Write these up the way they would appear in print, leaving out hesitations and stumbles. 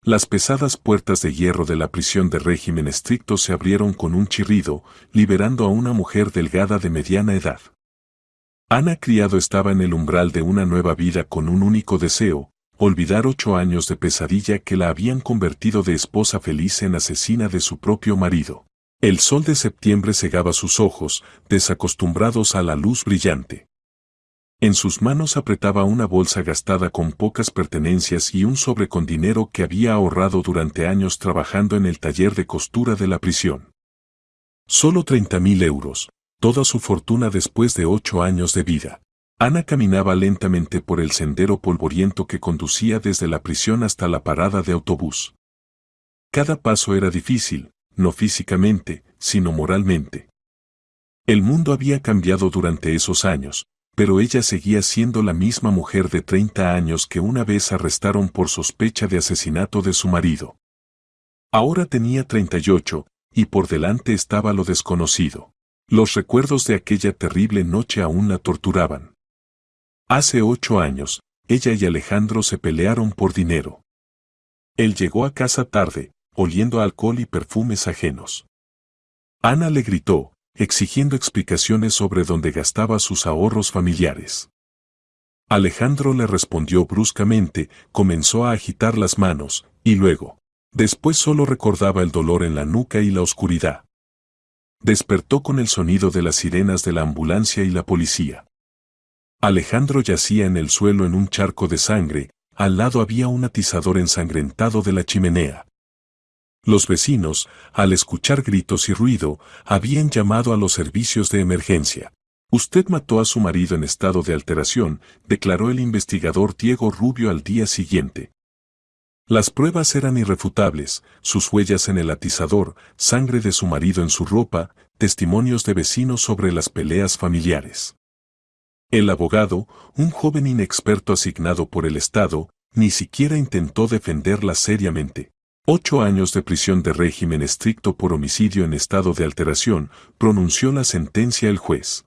Las pesadas puertas de hierro de la prisión de régimen estricto se abrieron con un chirrido, liberando a una mujer delgada de mediana edad. Ana Criado estaba en el umbral de una nueva vida con un único deseo: olvidar 8 años de pesadilla que la habían convertido de esposa feliz en asesina de su propio marido. El sol de septiembre cegaba sus ojos, desacostumbrados a la luz brillante. En sus manos apretaba una bolsa gastada con pocas pertenencias y un sobre con dinero que había ahorrado durante años trabajando en el taller de costura de la prisión. Solo 30.000 euros, toda su fortuna después de 8 años de vida. Ana caminaba lentamente por el sendero polvoriento que conducía desde la prisión hasta la parada de autobús. Cada paso era difícil, no físicamente, sino moralmente. El mundo había cambiado durante esos años, pero ella seguía siendo la misma mujer de 30 años que una vez arrestaron por sospecha de asesinato de su marido. Ahora tenía 38, y por delante estaba lo desconocido. Los recuerdos de aquella terrible noche aún la torturaban. Hace 8 años, ella y Alejandro se pelearon por dinero. Él llegó a casa tarde, oliendo a alcohol y perfumes ajenos. Ana le gritó, exigiendo explicaciones sobre dónde gastaba sus ahorros familiares. Alejandro le respondió bruscamente, comenzó a agitar las manos, y luego, después solo recordaba el dolor en la nuca y la oscuridad. Despertó con el sonido de las sirenas de la ambulancia y la policía. Alejandro yacía en el suelo en un charco de sangre, al lado había un atizador ensangrentado de la chimenea. Los vecinos, al escuchar gritos y ruido, habían llamado a los servicios de emergencia. Usted mató a su marido en estado de alteración, declaró el investigador Diego Rubio al día siguiente. Las pruebas eran irrefutables: sus huellas en el atizador, sangre de su marido en su ropa, testimonios de vecinos sobre las peleas familiares. El abogado, un joven inexperto asignado por el Estado, ni siquiera intentó defenderla seriamente. 8 años de prisión de régimen estricto por homicidio en estado de alteración, pronunció la sentencia el juez.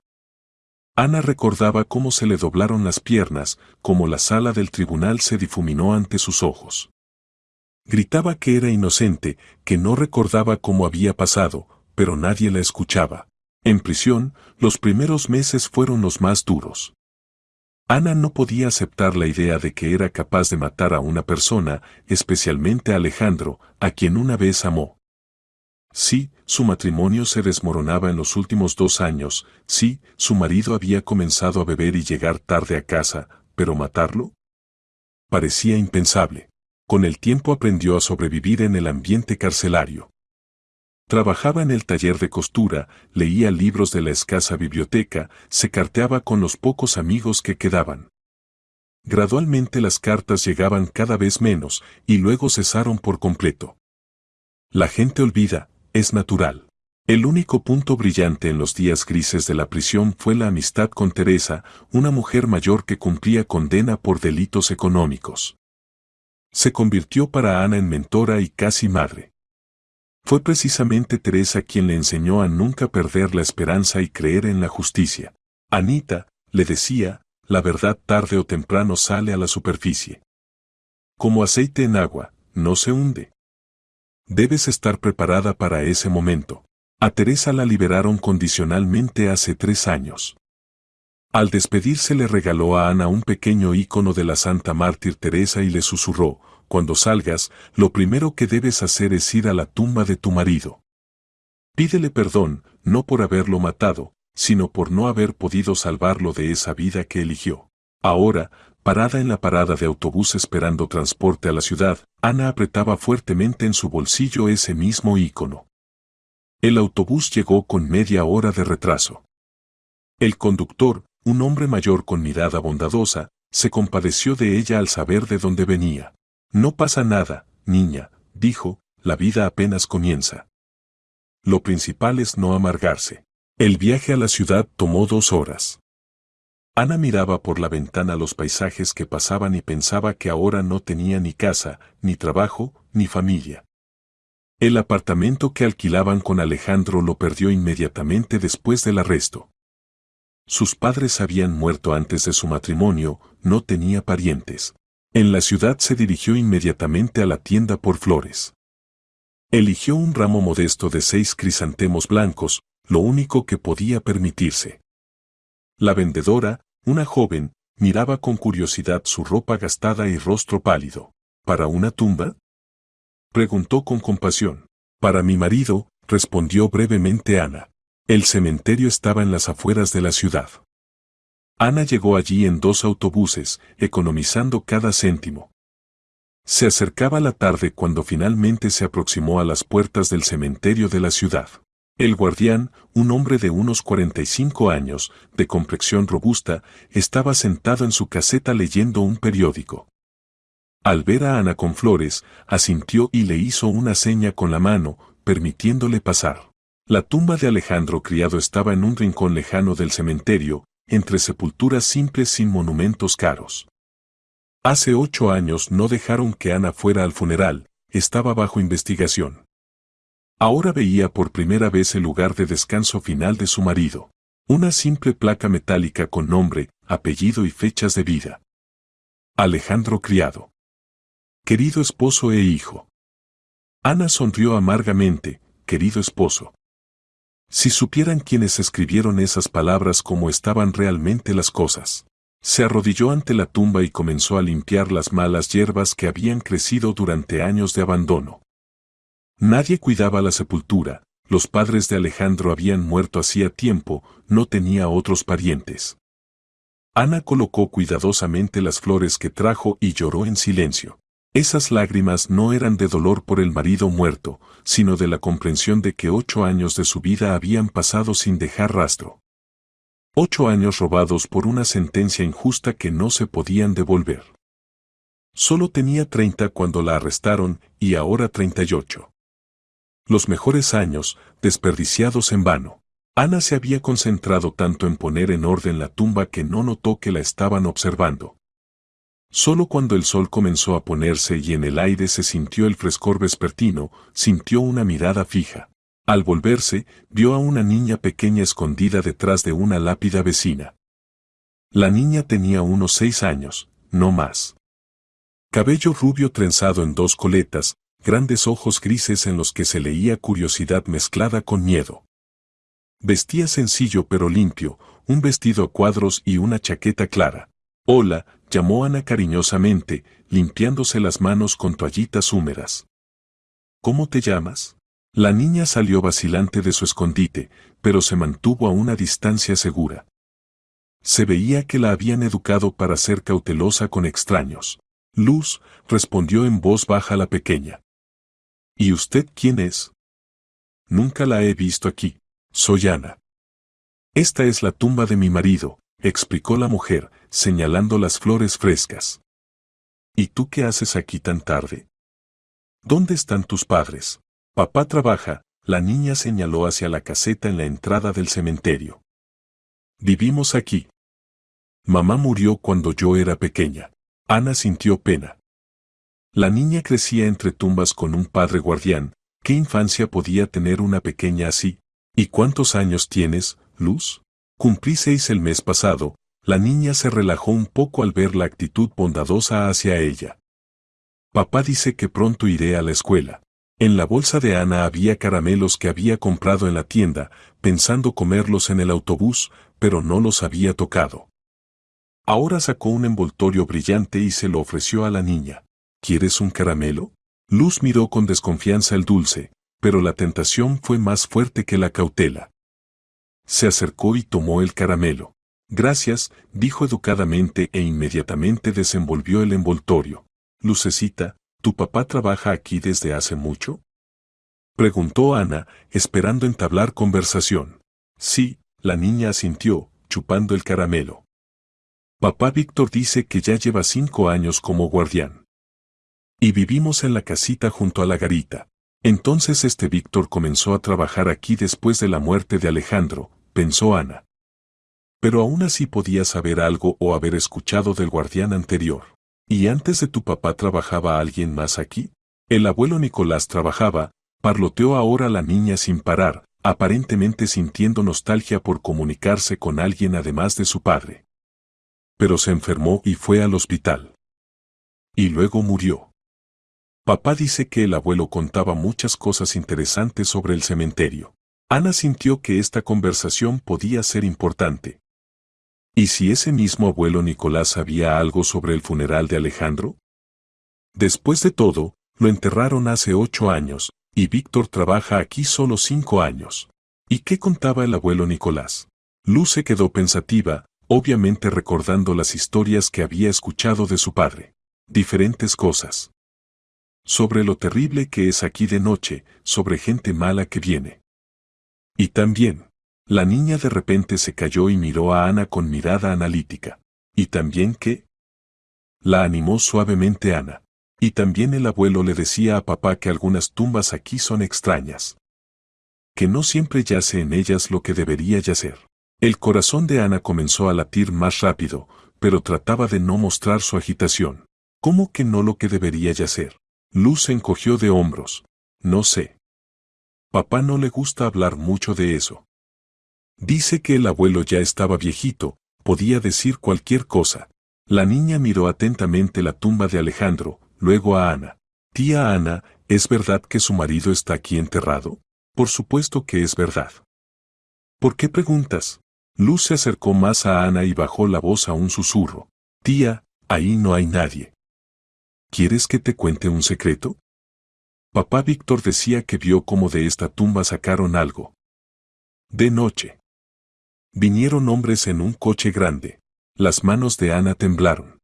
Ana recordaba cómo se le doblaron las piernas, cómo la sala del tribunal se difuminó ante sus ojos. Gritaba que era inocente, que no recordaba cómo había pasado, pero nadie la escuchaba. En prisión, los primeros meses fueron los más duros. Ana no podía aceptar la idea de que era capaz de matar a una persona, especialmente a Alejandro, a quien una vez amó. Sí, su matrimonio se desmoronaba en los últimos 2 años, sí, su marido había comenzado a beber y llegar tarde a casa, pero ¿matarlo? Parecía impensable. Con el tiempo aprendió a sobrevivir en el ambiente carcelario. Trabajaba en el taller de costura, leía libros de la escasa biblioteca, se carteaba con los pocos amigos que quedaban. Gradualmente las cartas llegaban cada vez menos, y luego cesaron por completo. La gente olvida, es natural. El único punto brillante en los días grises de la prisión fue la amistad con Teresa, una mujer mayor que cumplía condena por delitos económicos. Se convirtió para Ana en mentora y casi madre. Fue precisamente Teresa quien le enseñó a nunca perder la esperanza y creer en la justicia. Anita, le decía, la verdad tarde o temprano sale a la superficie. Como aceite en agua, no se hunde. Debes estar preparada para ese momento. A Teresa la liberaron condicionalmente hace 3 años. Al despedirse le regaló a Ana un pequeño ícono de la Santa Mártir Teresa y le susurró: cuando salgas, lo primero que debes hacer es ir a la tumba de tu marido. Pídele perdón, no por haberlo matado, sino por no haber podido salvarlo de esa vida que eligió. Ahora, parada en la parada de autobús esperando transporte a la ciudad, Ana apretaba fuertemente en su bolsillo ese mismo ícono. El autobús llegó con media hora de retraso. El conductor, un hombre mayor con mirada bondadosa, se compadeció de ella al saber de dónde venía. No pasa nada, niña, dijo, la vida apenas comienza. Lo principal es no amargarse. El viaje a la ciudad tomó 2 horas. Ana miraba por la ventana los paisajes que pasaban y pensaba que ahora no tenía ni casa, ni trabajo, ni familia. El apartamento que alquilaban con Alejandro lo perdió inmediatamente después del arresto. Sus padres habían muerto antes de su matrimonio, no tenía parientes. En la ciudad se dirigió inmediatamente a la tienda por flores. Eligió un ramo modesto de 6 crisantemos blancos, lo único que podía permitirse. La vendedora, una joven, miraba con curiosidad su ropa gastada y rostro pálido. ¿Para una tumba?, preguntó con compasión. Para mi marido, respondió brevemente Ana. El cementerio estaba en las afueras de la ciudad. Ana llegó allí en 2 autobuses, economizando cada céntimo. Se acercaba la tarde cuando finalmente se aproximó a las puertas del cementerio de la ciudad. El guardián, un hombre de unos 45 años, de complexión robusta, estaba sentado en su caseta leyendo un periódico. Al ver a Ana con flores, asintió y le hizo una seña con la mano, permitiéndole pasar. La tumba de Alejandro Criado estaba en un rincón lejano del cementerio, entre sepulturas simples sin monumentos caros. Hace 8 años no dejaron que Ana fuera al funeral, estaba bajo investigación. Ahora veía por primera vez el lugar de descanso final de su marido. Una simple placa metálica con nombre, apellido y fechas de vida. Alejandro Criado. Querido esposo e hijo. Ana sonrió amargamente, querido esposo. Si supieran quienes escribieron esas palabras cómo estaban realmente las cosas. Se arrodilló ante la tumba y comenzó a limpiar las malas hierbas que habían crecido durante años de abandono. Nadie cuidaba la sepultura, los padres de Alejandro habían muerto hacía tiempo, no tenía otros parientes. Ana colocó cuidadosamente las flores que trajo y lloró en silencio. Esas lágrimas no eran de dolor por el marido muerto, sino de la comprensión de que 8 años de su vida habían pasado sin dejar rastro. 8 años robados por una sentencia injusta que no se podían devolver. Solo tenía 30 cuando la arrestaron y ahora 38. Los mejores años, desperdiciados en vano. Ana se había concentrado tanto en poner en orden la tumba que no notó que la estaban observando. Solo cuando el sol comenzó a ponerse y en el aire se sintió el frescor vespertino, sintió una mirada fija. Al volverse, vio a una niña pequeña escondida detrás de una lápida vecina. La niña tenía unos 6 años, no más. Cabello rubio trenzado en 2 coletas, grandes ojos grises en los que se leía curiosidad mezclada con miedo. Vestía sencillo pero limpio, un vestido a cuadros y una chaqueta clara. Hola, llamó Ana cariñosamente, limpiándose las manos con toallitas húmedas. ¿Cómo te llamas? La niña salió vacilante de su escondite, pero se mantuvo a una distancia segura. Se veía que la habían educado para ser cautelosa con extraños. Luz, respondió en voz baja la pequeña. ¿Y usted quién es? Nunca la he visto aquí. Soy Ana. Esta es la tumba de mi marido, explicó la mujer, señalando las flores frescas. ¿Y tú qué haces aquí tan tarde? ¿Dónde están tus padres? Papá trabaja, la niña señaló hacia la caseta en la entrada del cementerio. Vivimos aquí. Mamá murió cuando yo era pequeña. Ana sintió pena. La niña crecía entre tumbas con un padre guardián. ¿Qué infancia podía tener una pequeña así? ¿Y cuántos años tienes, Luz? Cumplí 6 el mes pasado. La niña se relajó un poco al ver la actitud bondadosa hacia ella. Papá dice que pronto iré a la escuela. En la bolsa de Ana había caramelos que había comprado en la tienda, pensando comerlos en el autobús, pero no los había tocado. Ahora sacó un envoltorio brillante y se lo ofreció a la niña. ¿Quieres un caramelo? Luz miró con desconfianza el dulce, pero la tentación fue más fuerte que la cautela. Se acercó y tomó el caramelo. Gracias, dijo educadamente e inmediatamente desenvolvió el envoltorio. Lucecita, ¿tu papá trabaja aquí desde hace mucho? Preguntó Ana, esperando entablar conversación. Sí, la niña asintió, chupando el caramelo. Papá Víctor dice que ya lleva 5 años como guardián. Y vivimos en la casita junto a la garita. Entonces Víctor comenzó a trabajar aquí después de la muerte de Alejandro, pensó Ana. Pero aún así podía saber algo o haber escuchado del guardián anterior. ¿Y antes de tu papá trabajaba alguien más aquí? El abuelo Nicolás trabajaba, parloteó ahora la niña sin parar, aparentemente sintiendo nostalgia por comunicarse con alguien además de su padre. Pero se enfermó y fue al hospital. Y luego murió. Papá dice que el abuelo contaba muchas cosas interesantes sobre el cementerio. Ana sintió que esta conversación podía ser importante. ¿Y si ese mismo abuelo Nicolás sabía algo sobre el funeral de Alejandro? Después de todo, lo enterraron hace 8 años, y Víctor trabaja aquí solo 5 años. ¿Y qué contaba el abuelo Nicolás? Luz se quedó pensativa, obviamente recordando las historias que había escuchado de su padre. Diferentes cosas. Sobre lo terrible que es aquí de noche, sobre gente mala que viene. Y también, la niña de repente se cayó y miró a Ana con mirada analítica. Y también que la animó suavemente Ana. Y también el abuelo le decía a papá que algunas tumbas aquí son extrañas. Que no siempre yace en ellas lo que debería yacer. El corazón de Ana comenzó a latir más rápido, pero trataba de no mostrar su agitación. ¿Cómo que no lo que debería yacer? Luz se encogió de hombros. No sé. Papá no le gusta hablar mucho de eso. Dice que el abuelo ya estaba viejito, podía decir cualquier cosa. La niña miró atentamente la tumba de Alejandro, luego a Ana. Tía Ana, ¿es verdad que su marido está aquí enterrado? Por supuesto que es verdad. ¿Por qué preguntas? Luz se acercó más a Ana y bajó la voz a un susurro. Tía, ahí no hay nadie. ¿Quieres que te cuente un secreto? Papá Víctor decía que vio cómo de esta tumba sacaron algo. De noche. Vinieron hombres en un coche grande. Las manos de Ana temblaron.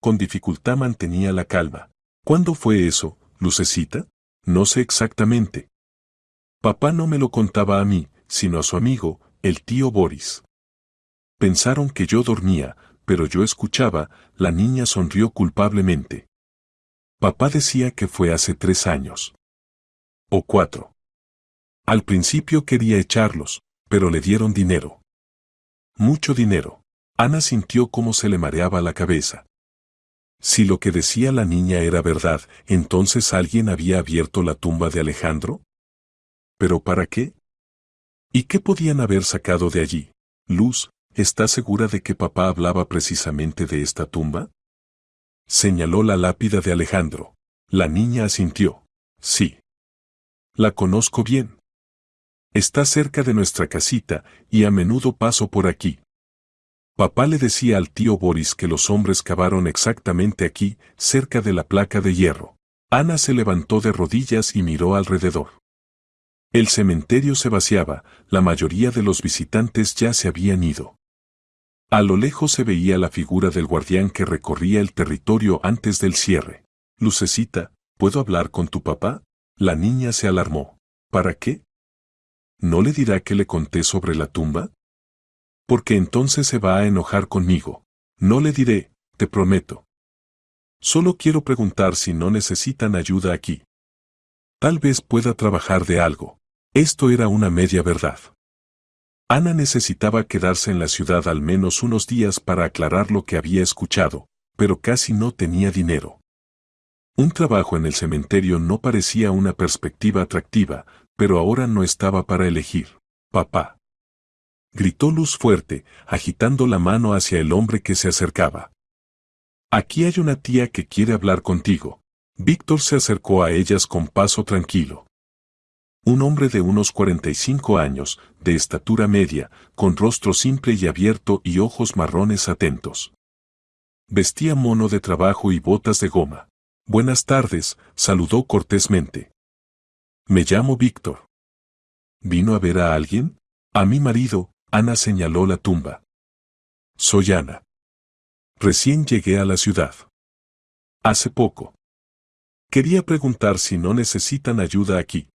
Con dificultad mantenía la calma. ¿Cuándo fue eso, Lucecita? No sé exactamente. Papá no me lo contaba a mí, sino a su amigo, el tío Boris. Pensaron que yo dormía, pero yo escuchaba. La niña sonrió culpablemente. Papá decía que fue hace 3 años. O 4. Al principio quería echarlos, pero le dieron dinero. Mucho dinero. Ana sintió cómo se le mareaba la cabeza. Si lo que decía la niña era verdad, entonces alguien había abierto la tumba de Alejandro. ¿Pero para qué? ¿Y qué podían haber sacado de allí? Luz, ¿estás segura de que papá hablaba precisamente de esta tumba? Señaló la lápida de Alejandro. La niña asintió. Sí. La conozco bien. Está cerca de nuestra casita, y a menudo paso por aquí. Papá le decía al tío Boris que los hombres cavaron exactamente aquí, cerca de la placa de hierro. Ana se levantó de rodillas y miró alrededor. El cementerio se vaciaba, la mayoría de los visitantes ya se habían ido. A lo lejos se veía la figura del guardián que recorría el territorio antes del cierre. Lucecita, ¿puedo hablar con tu papá? La niña se alarmó. ¿Para qué? ¿No le dirá que le conté sobre la tumba? Porque entonces se va a enojar conmigo. No le diré, te prometo. Solo quiero preguntar si no necesitan ayuda aquí. Tal vez pueda trabajar de algo. Esto era una media verdad. Ana necesitaba quedarse en la ciudad al menos unos días para aclarar lo que había escuchado, pero casi no tenía dinero. Un trabajo en el cementerio no parecía una perspectiva atractiva, pero ahora no estaba para elegir. Papá. Gritó Luz fuerte, agitando la mano hacia el hombre que se acercaba. Aquí hay una tía que quiere hablar contigo. Víctor se acercó a ellas con paso tranquilo. Un hombre de unos 45 años, de estatura media, con rostro simple y abierto y ojos marrones atentos. Vestía mono de trabajo y botas de goma. Buenas tardes, saludó cortésmente. Me llamo Víctor. ¿Vino a ver a alguien? A mi marido. Ana señaló la tumba. Soy Ana. Recién llegué a la ciudad. Hace poco. Quería preguntar si no necesitan ayuda aquí.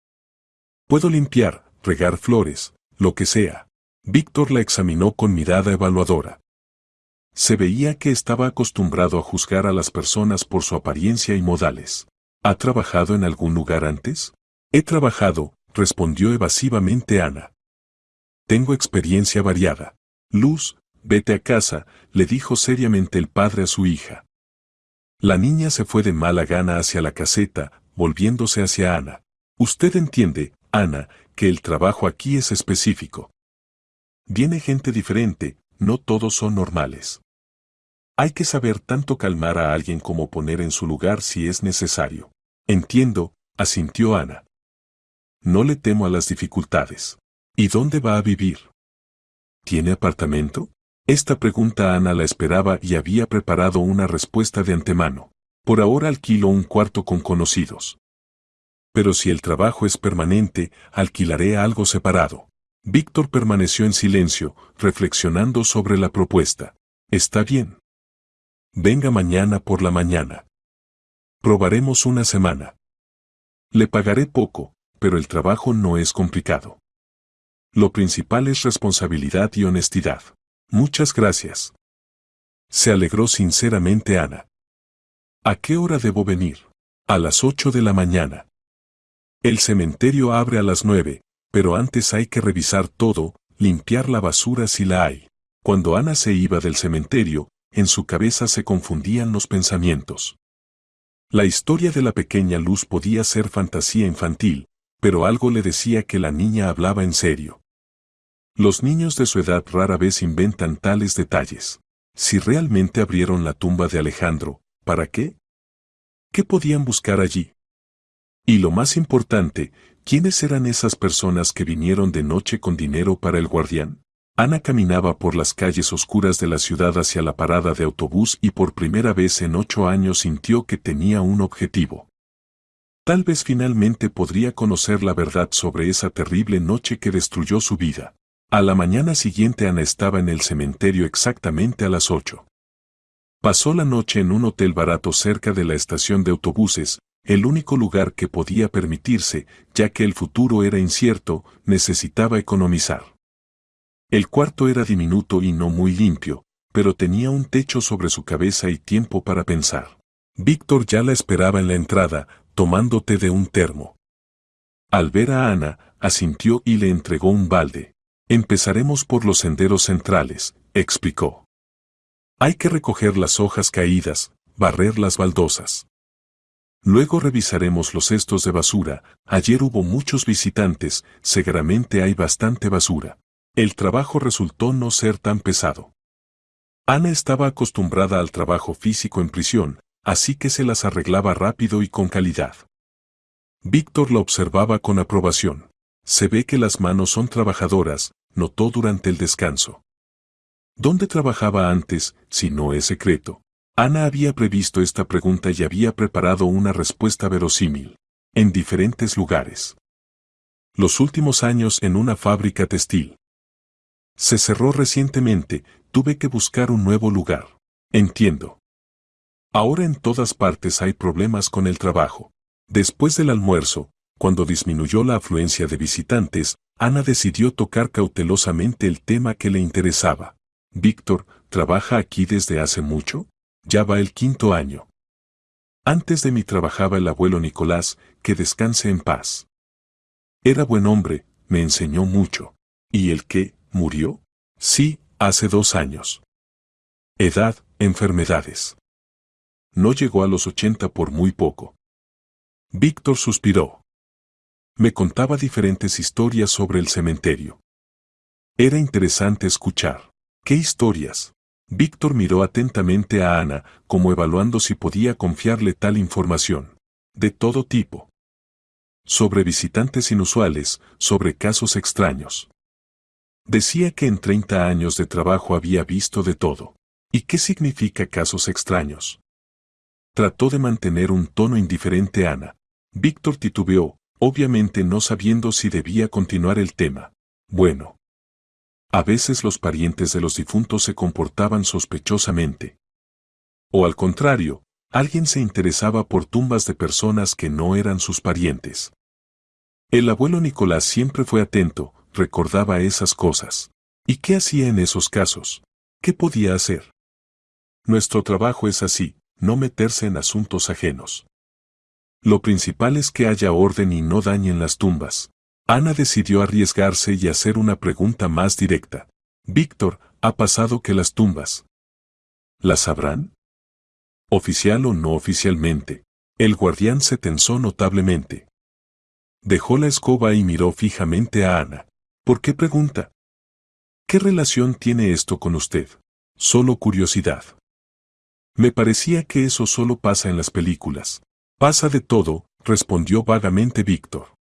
Puedo limpiar, regar flores, lo que sea. Víctor la examinó con mirada evaluadora. Se veía que estaba acostumbrado a juzgar a las personas por su apariencia y modales. ¿Ha trabajado en algún lugar antes? He trabajado, respondió evasivamente Ana. Tengo experiencia variada. Luz, vete a casa, le dijo seriamente el padre a su hija. La niña se fue de mala gana hacia la caseta, volviéndose hacia Ana. Usted entiende, Ana, que el trabajo aquí es específico. Viene gente diferente, no todos son normales. Hay que saber tanto calmar a alguien como poner en su lugar si es necesario. Entiendo, asintió Ana. No le temo a las dificultades. ¿Y dónde va a vivir? ¿Tiene apartamento? Esta pregunta Ana la esperaba y había preparado una respuesta de antemano. Por ahora alquilo un cuarto con conocidos. Pero si el trabajo es permanente, alquilaré algo separado. Víctor permaneció en silencio, reflexionando sobre la propuesta. Está bien. Venga mañana por la mañana. Probaremos una semana. Le pagaré poco, pero el trabajo no es complicado. Lo principal es responsabilidad y honestidad. Muchas gracias. Se alegró sinceramente Ana. ¿A qué hora debo venir? A las 8 de la mañana. El cementerio abre a las 9, pero antes hay que revisar todo, limpiar la basura si la hay. Cuando Ana se iba del cementerio, en su cabeza se confundían los pensamientos. La historia de la pequeña Luz podía ser fantasía infantil, pero algo le decía que la niña hablaba en serio. Los niños de su edad rara vez inventan tales detalles. Si realmente abrieron la tumba de Alejandro, ¿para qué? ¿Qué podían buscar allí? Y lo más importante, ¿quiénes eran esas personas que vinieron de noche con dinero para el guardián? Ana caminaba por las calles oscuras de la ciudad hacia la parada de autobús y por primera vez en 8 años sintió que tenía un objetivo. Tal vez finalmente podría conocer la verdad sobre esa terrible noche que destruyó su vida. A la mañana siguiente Ana estaba en el cementerio exactamente a las 8. Pasó la noche en un hotel barato cerca de la estación de autobuses, el único lugar que podía permitirse, ya que el futuro era incierto, necesitaba economizar. El cuarto era diminuto y no muy limpio, pero tenía un techo sobre su cabeza y tiempo para pensar. Víctor ya la esperaba en la entrada, tomando té de un termo. Al ver a Ana, asintió y le entregó un balde. Empezaremos por los senderos centrales, explicó. Hay que recoger las hojas caídas, barrer las baldosas. Luego revisaremos los cestos de basura. Ayer hubo muchos visitantes, seguramente hay bastante basura. El trabajo resultó no ser tan pesado. Ana estaba acostumbrada al trabajo físico en prisión, así que se las arreglaba rápido y con calidad. Víctor la observaba con aprobación. Se ve que las manos son trabajadoras, notó durante el descanso. ¿Dónde trabajaba antes, si no es secreto? Ana había previsto esta pregunta y había preparado una respuesta verosímil. En diferentes lugares. Los últimos años en una fábrica textil. Se cerró recientemente, tuve que buscar un nuevo lugar. Entiendo. Ahora en todas partes hay problemas con el trabajo. Después del almuerzo, cuando disminuyó la afluencia de visitantes, Ana decidió tocar cautelosamente el tema que le interesaba. Víctor, ¿trabaja aquí desde hace mucho? Ya va el 5.º año. Antes de mí trabajaba el abuelo Nicolás, que descanse en paz. Era buen hombre, me enseñó mucho. ¿Y el qué, murió? Sí, hace 2 años. Edad, enfermedades. No llegó a los 80 por muy poco. Víctor suspiró. Me contaba diferentes historias sobre el cementerio. Era interesante escuchar. ¿Qué historias? Víctor miró atentamente a Ana, como evaluando si podía confiarle tal información. De todo tipo. Sobre visitantes inusuales, sobre casos extraños. Decía que en 30 años de trabajo había visto de todo. ¿Y qué significa casos extraños? Trató de mantener un tono indiferente Ana. Víctor titubeó, obviamente no sabiendo si debía continuar el tema. Bueno. A veces los parientes de los difuntos se comportaban sospechosamente. O al contrario, alguien se interesaba por tumbas de personas que no eran sus parientes. El abuelo Nicolás siempre fue atento, recordaba esas cosas. ¿Y qué hacía en esos casos? ¿Qué podía hacer? Nuestro trabajo es así, no meterse en asuntos ajenos. Lo principal es que haya orden y no dañen las tumbas. Ana decidió arriesgarse y hacer una pregunta más directa. Víctor, ¿ha pasado que las tumbas? ¿Las sabrán? Oficial o no oficialmente. El guardián se tensó notablemente. Dejó la escoba y miró fijamente a Ana. ¿Por qué pregunta? ¿Qué relación tiene esto con usted? Solo curiosidad. Me parecía que eso solo pasa en las películas. Pasa de todo, respondió vagamente Víctor.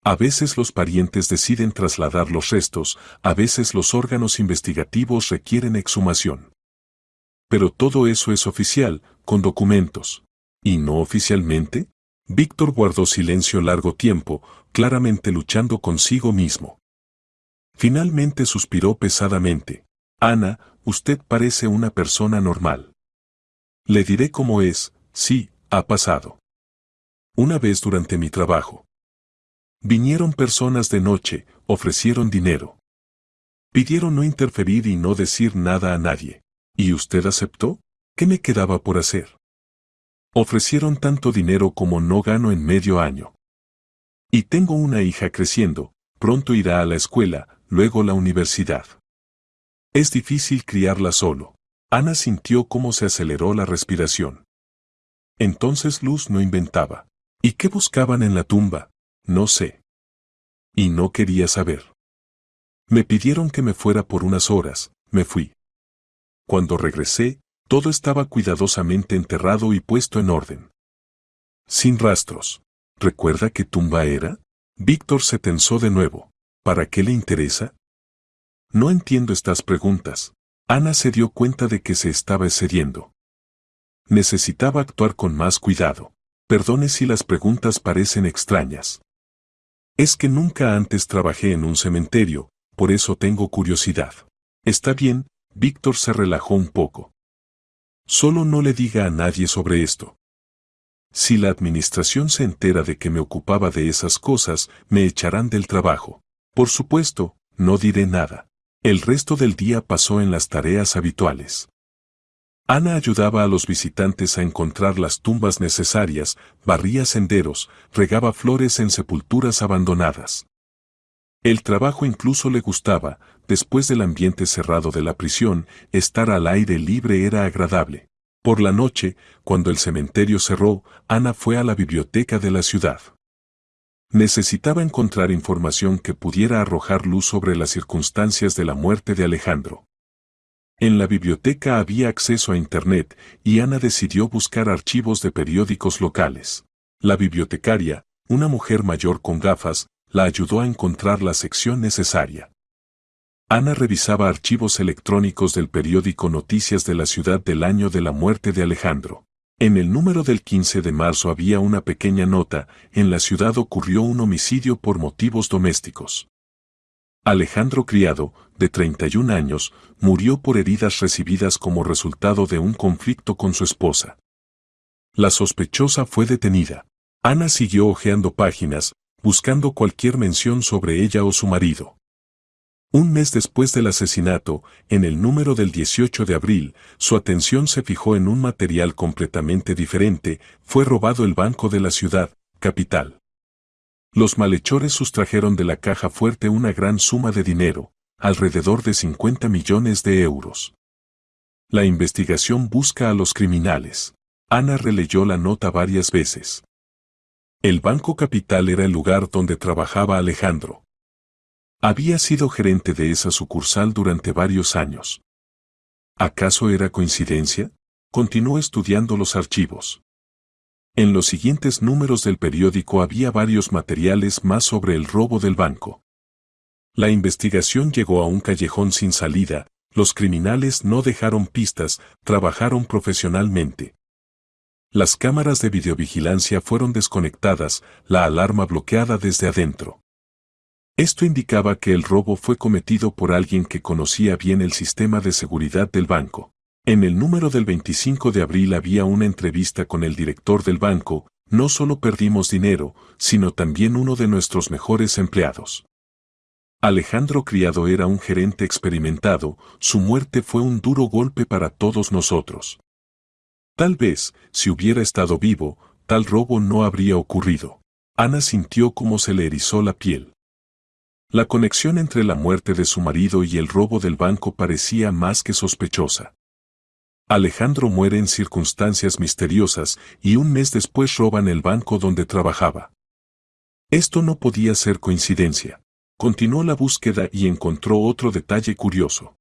A veces los parientes deciden trasladar los restos, a veces los órganos investigativos requieren exhumación. Pero todo eso es oficial, con documentos. ¿Y no oficialmente? Víctor guardó silencio largo tiempo, claramente luchando consigo mismo. Finalmente suspiró pesadamente. Ana, usted parece una persona normal. Le diré cómo es, sí, ha pasado. Una vez durante mi trabajo. Vinieron personas de noche, ofrecieron dinero. Pidieron no interferir y no decir nada a nadie. ¿Y usted aceptó? ¿Qué me quedaba por hacer? Ofrecieron tanto dinero como no gano en medio año. Y tengo una hija creciendo, pronto irá a la escuela, luego la universidad. Es difícil criarla solo. Ana sintió cómo se aceleró la respiración. Entonces Luz no inventaba. ¿Y qué buscaban en la tumba? No sé. Y no quería saber. Me pidieron que me fuera por unas horas, me fui. Cuando regresé, todo estaba cuidadosamente enterrado y puesto en orden. Sin rastros. ¿Recuerda qué tumba era? Víctor se tensó de nuevo. ¿Para qué le interesa? No entiendo estas preguntas. Ana se dio cuenta de que se estaba excediendo. Necesitaba actuar con más cuidado. Perdone si las preguntas parecen extrañas. Es que nunca antes trabajé en un cementerio, por eso tengo curiosidad. Está bien, Víctor se relajó un poco. Solo no le diga a nadie sobre esto. Si la administración se entera de que me ocupaba de esas cosas, me echarán del trabajo. Por supuesto, no diré nada. El resto del día pasó en las tareas habituales. Ana ayudaba a los visitantes a encontrar las tumbas necesarias, barría senderos, regaba flores en sepulturas abandonadas. El trabajo incluso le gustaba, después del ambiente cerrado de la prisión, estar al aire libre era agradable. Por la noche, cuando el cementerio cerró, Ana fue a la biblioteca de la ciudad. Necesitaba encontrar información que pudiera arrojar luz sobre las circunstancias de la muerte de Alejandro. En la biblioteca había acceso a Internet y Ana decidió buscar archivos de periódicos locales. La bibliotecaria, una mujer mayor con gafas, la ayudó a encontrar la sección necesaria. Ana revisaba archivos electrónicos del periódico Noticias de la Ciudad del año de la muerte de Alejandro. En el número del 15 de marzo había una pequeña nota: en la ciudad ocurrió un homicidio por motivos domésticos. Alejandro Criado, de 31 años, murió por heridas recibidas como resultado de un conflicto con su esposa. La sospechosa fue detenida. Ana siguió hojeando páginas, buscando cualquier mención sobre ella o su marido. Un mes después del asesinato, en el número del 18 de abril, su atención se fijó en un material completamente diferente: fue robado el banco de la ciudad, capital. Los malhechores sustrajeron de la caja fuerte una gran suma de dinero, alrededor de 50 millones de euros. La investigación busca a los criminales. Ana releyó la nota varias veces. El Banco Capital era el lugar donde trabajaba Alejandro. Había sido gerente de esa sucursal durante varios años. ¿Acaso era coincidencia? Continuó estudiando los archivos. En los siguientes números del periódico había varios materiales más sobre el robo del banco. La investigación llegó a un callejón sin salida. Los criminales no dejaron pistas, trabajaron profesionalmente. Las cámaras de videovigilancia fueron desconectadas, la alarma bloqueada desde adentro. Esto indicaba que el robo fue cometido por alguien que conocía bien el sistema de seguridad del banco. En el número del 25 de abril había una entrevista con el director del banco: no solo perdimos dinero, sino también uno de nuestros mejores empleados. Alejandro Criado era un gerente experimentado, su muerte fue un duro golpe para todos nosotros. Tal vez, si hubiera estado vivo, tal robo no habría ocurrido. Ana sintió cómo se le erizó la piel. La conexión entre la muerte de su marido y el robo del banco parecía más que sospechosa. Alejandro muere en circunstancias misteriosas y un mes después roban el banco donde trabajaba. Esto no podía ser coincidencia. Continuó la búsqueda y encontró otro detalle curioso.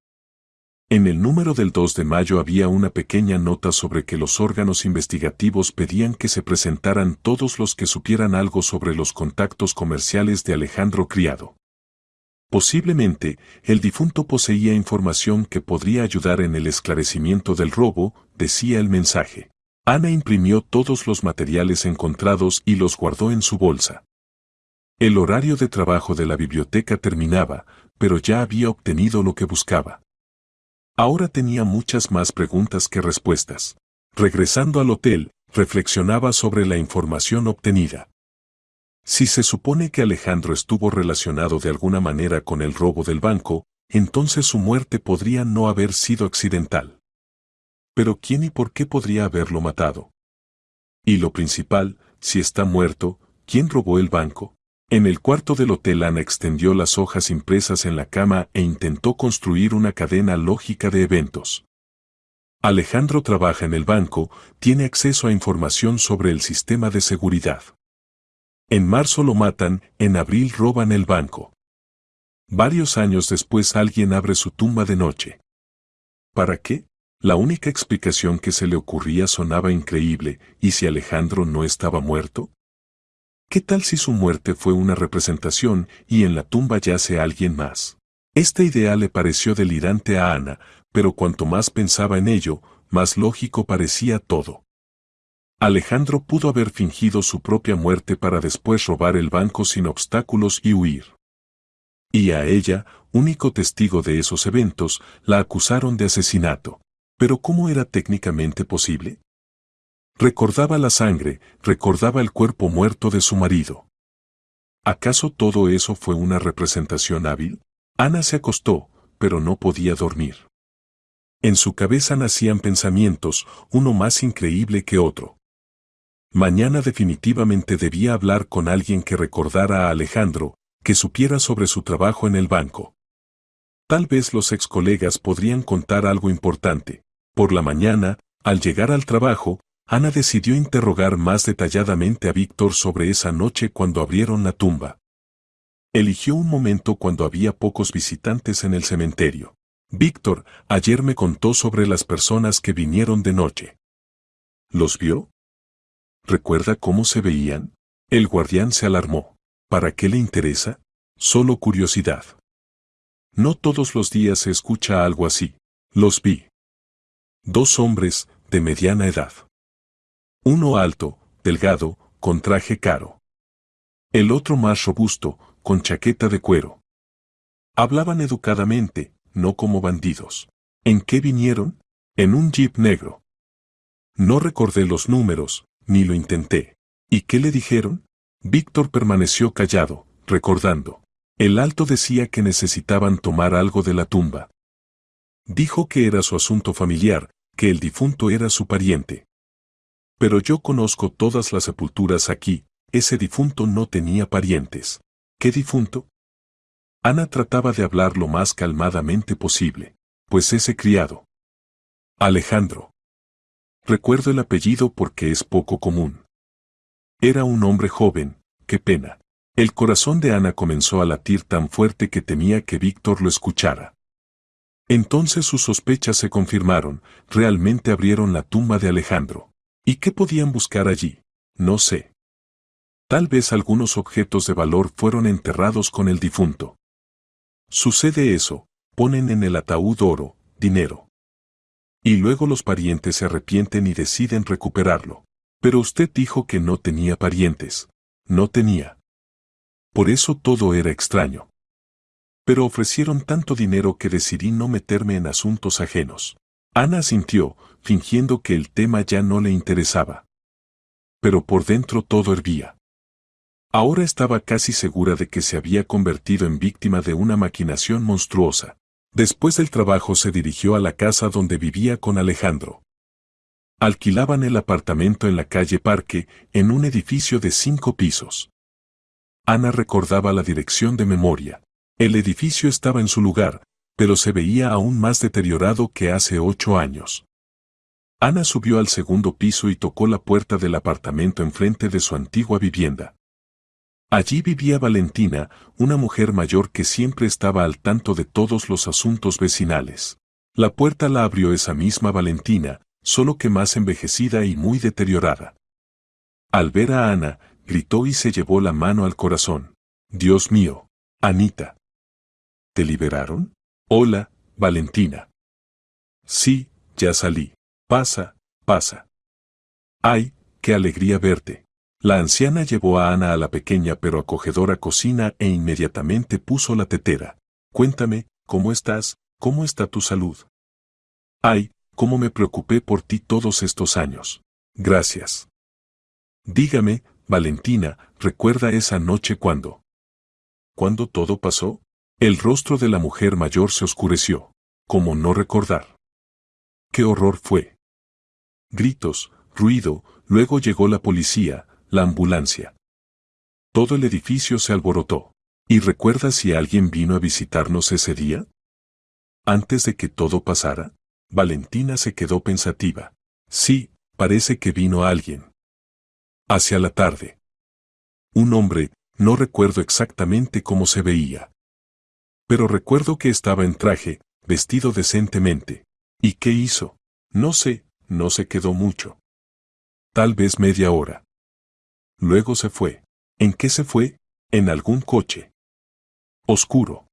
En el número del 2 de mayo había una pequeña nota sobre que los órganos investigativos pedían que se presentaran todos los que supieran algo sobre los contactos comerciales de Alejandro Criado. Posiblemente, el difunto poseía información que podría ayudar en el esclarecimiento del robo, decía el mensaje. Ana imprimió todos los materiales encontrados y los guardó en su bolsa. El horario de trabajo de la biblioteca terminaba, pero ya había obtenido lo que buscaba. Ahora tenía muchas más preguntas que respuestas. Regresando al hotel, reflexionaba sobre la información obtenida. Si se supone que Alejandro estuvo relacionado de alguna manera con el robo del banco, entonces su muerte podría no haber sido accidental. Pero ¿quién y por qué podría haberlo matado? Y lo principal, si está muerto, ¿quién robó el banco? En el cuarto del hotel Ana extendió las hojas impresas en la cama e intentó construir una cadena lógica de eventos. Alejandro trabaja en el banco, tiene acceso a información sobre el sistema de seguridad. En marzo lo matan, en abril roban el banco. Varios años después alguien abre su tumba de noche. ¿Para qué? La única explicación que se le ocurría sonaba increíble, ¿y si Alejandro no estaba muerto? ¿Qué tal si su muerte fue una representación y en la tumba yace alguien más? Esta idea le pareció delirante a Ana, pero cuanto más pensaba en ello, más lógico parecía todo. Alejandro pudo haber fingido su propia muerte para después robar el banco sin obstáculos y huir. Y a ella, único testigo de esos eventos, la acusaron de asesinato. ¿Pero cómo era técnicamente posible? Recordaba la sangre, recordaba el cuerpo muerto de su marido. ¿Acaso todo eso fue una representación hábil? Ana se acostó, pero no podía dormir. En su cabeza nacían pensamientos, uno más increíble que otro. Mañana definitivamente debía hablar con alguien que recordara a Alejandro, que supiera sobre su trabajo en el banco. Tal vez los ex colegas podrían contar algo importante. Por la mañana, al llegar al trabajo, Ana decidió interrogar más detalladamente a Víctor sobre esa noche cuando abrieron la tumba. Eligió un momento cuando había pocos visitantes en el cementerio. Víctor, ayer me contó sobre las personas que vinieron de noche. ¿Los vio? ¿Recuerda cómo se veían? El guardián se alarmó. ¿Para qué le interesa? Solo curiosidad. No todos los días se escucha algo así. Los vi. 2 hombres, de mediana edad. Uno alto, delgado, con traje caro. El otro más robusto, con chaqueta de cuero. Hablaban educadamente, no como bandidos. ¿En qué vinieron? En un jeep negro. No recordé los números, ni lo intenté. ¿Y qué le dijeron? Víctor permaneció callado, recordando. El alto decía que necesitaban tomar algo de la tumba. Dijo que era su asunto familiar, que el difunto era su pariente. Pero yo conozco todas las sepulturas aquí, ese difunto no tenía parientes. ¿Qué difunto? Ana trataba de hablar lo más calmadamente posible. Pues ese criado. Alejandro. Recuerdo el apellido porque es poco común. Era un hombre joven, qué pena. El corazón de Ana comenzó a latir tan fuerte que temía que Víctor lo escuchara. Entonces sus sospechas se confirmaron, realmente abrieron la tumba de Alejandro. ¿Y qué podían buscar allí? No sé. Tal vez algunos objetos de valor fueron enterrados con el difunto. Sucede eso, ponen en el ataúd oro, dinero. Y luego los parientes se arrepienten y deciden recuperarlo. Pero usted dijo que no tenía parientes. No tenía. Por eso todo era extraño. Pero ofrecieron tanto dinero que decidí no meterme en asuntos ajenos. Ana asintió, fingiendo que el tema ya no le interesaba. Pero por dentro todo hervía. Ahora estaba casi segura de que se había convertido en víctima de una maquinación monstruosa. Después del trabajo se dirigió a la casa donde vivía con Alejandro. Alquilaban el apartamento en la calle Parque, en un edificio de 5 pisos. Ana recordaba la dirección de memoria. El edificio estaba en su lugar, pero se veía aún más deteriorado que hace 8 años. Ana subió al segundo piso y tocó la puerta del apartamento enfrente de su antigua vivienda. Allí vivía Valentina, una mujer mayor que siempre estaba al tanto de todos los asuntos vecinales. La puerta la abrió esa misma Valentina, solo que más envejecida y muy deteriorada. Al ver a Ana, gritó y se llevó la mano al corazón. Dios mío, Anita. ¿Te liberaron? Hola, Valentina. Sí, ya salí. Pasa, pasa. Ay, qué alegría verte. La anciana llevó a Ana a la pequeña pero acogedora cocina e inmediatamente puso la tetera. Cuéntame, ¿cómo estás? ¿Cómo está tu salud? Ay, cómo me preocupé por ti todos estos años. Gracias. Dígame, Valentina, ¿recuerda esa noche cuando todo pasó? El rostro de la mujer mayor se oscureció. ¿Cómo no recordar? ¡Qué horror fue! Gritos, ruido, luego llegó la policía, la ambulancia. Todo el edificio se alborotó. ¿Y recuerdas si alguien vino a visitarnos ese día? Antes de que todo pasara, Valentina se quedó pensativa. Sí, parece que vino alguien. Hacia la tarde. Un hombre, no recuerdo exactamente cómo se veía. Pero recuerdo que estaba en traje, vestido decentemente. ¿Y qué hizo? No sé, no se quedó mucho. Tal vez media hora. Luego se fue. ¿En qué se fue? En algún coche. Oscuro.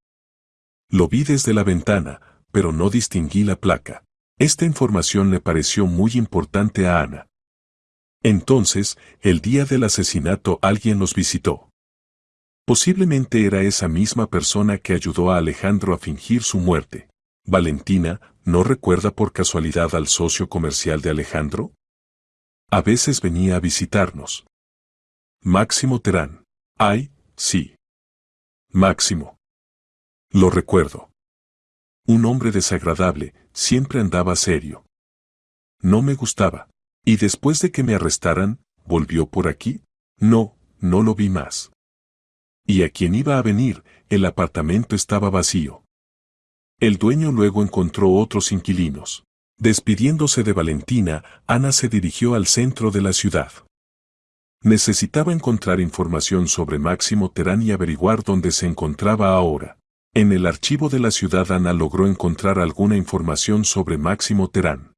Lo vi desde la ventana, pero no distinguí la placa. Esta información le pareció muy importante a Ana. Entonces, el día del asesinato alguien los visitó. Posiblemente era esa misma persona que ayudó a Alejandro a fingir su muerte. Valentina, ¿no recuerda por casualidad al socio comercial de Alejandro? A veces venía a visitarnos. Máximo Terán. Ay, sí. Máximo. Lo recuerdo. Un hombre desagradable, siempre andaba serio. No me gustaba. ¿Y después de que me arrestaran, volvió por aquí? No, no lo vi más. ¿Y a quién iba a venir? El apartamento estaba vacío. El dueño luego encontró otros inquilinos. Despidiéndose de Valentina, Ana se dirigió al centro de la ciudad. Necesitaba encontrar información sobre Máximo Terán y averiguar dónde se encontraba ahora. En el archivo de la ciudad Ana logró encontrar alguna información sobre Máximo Terán.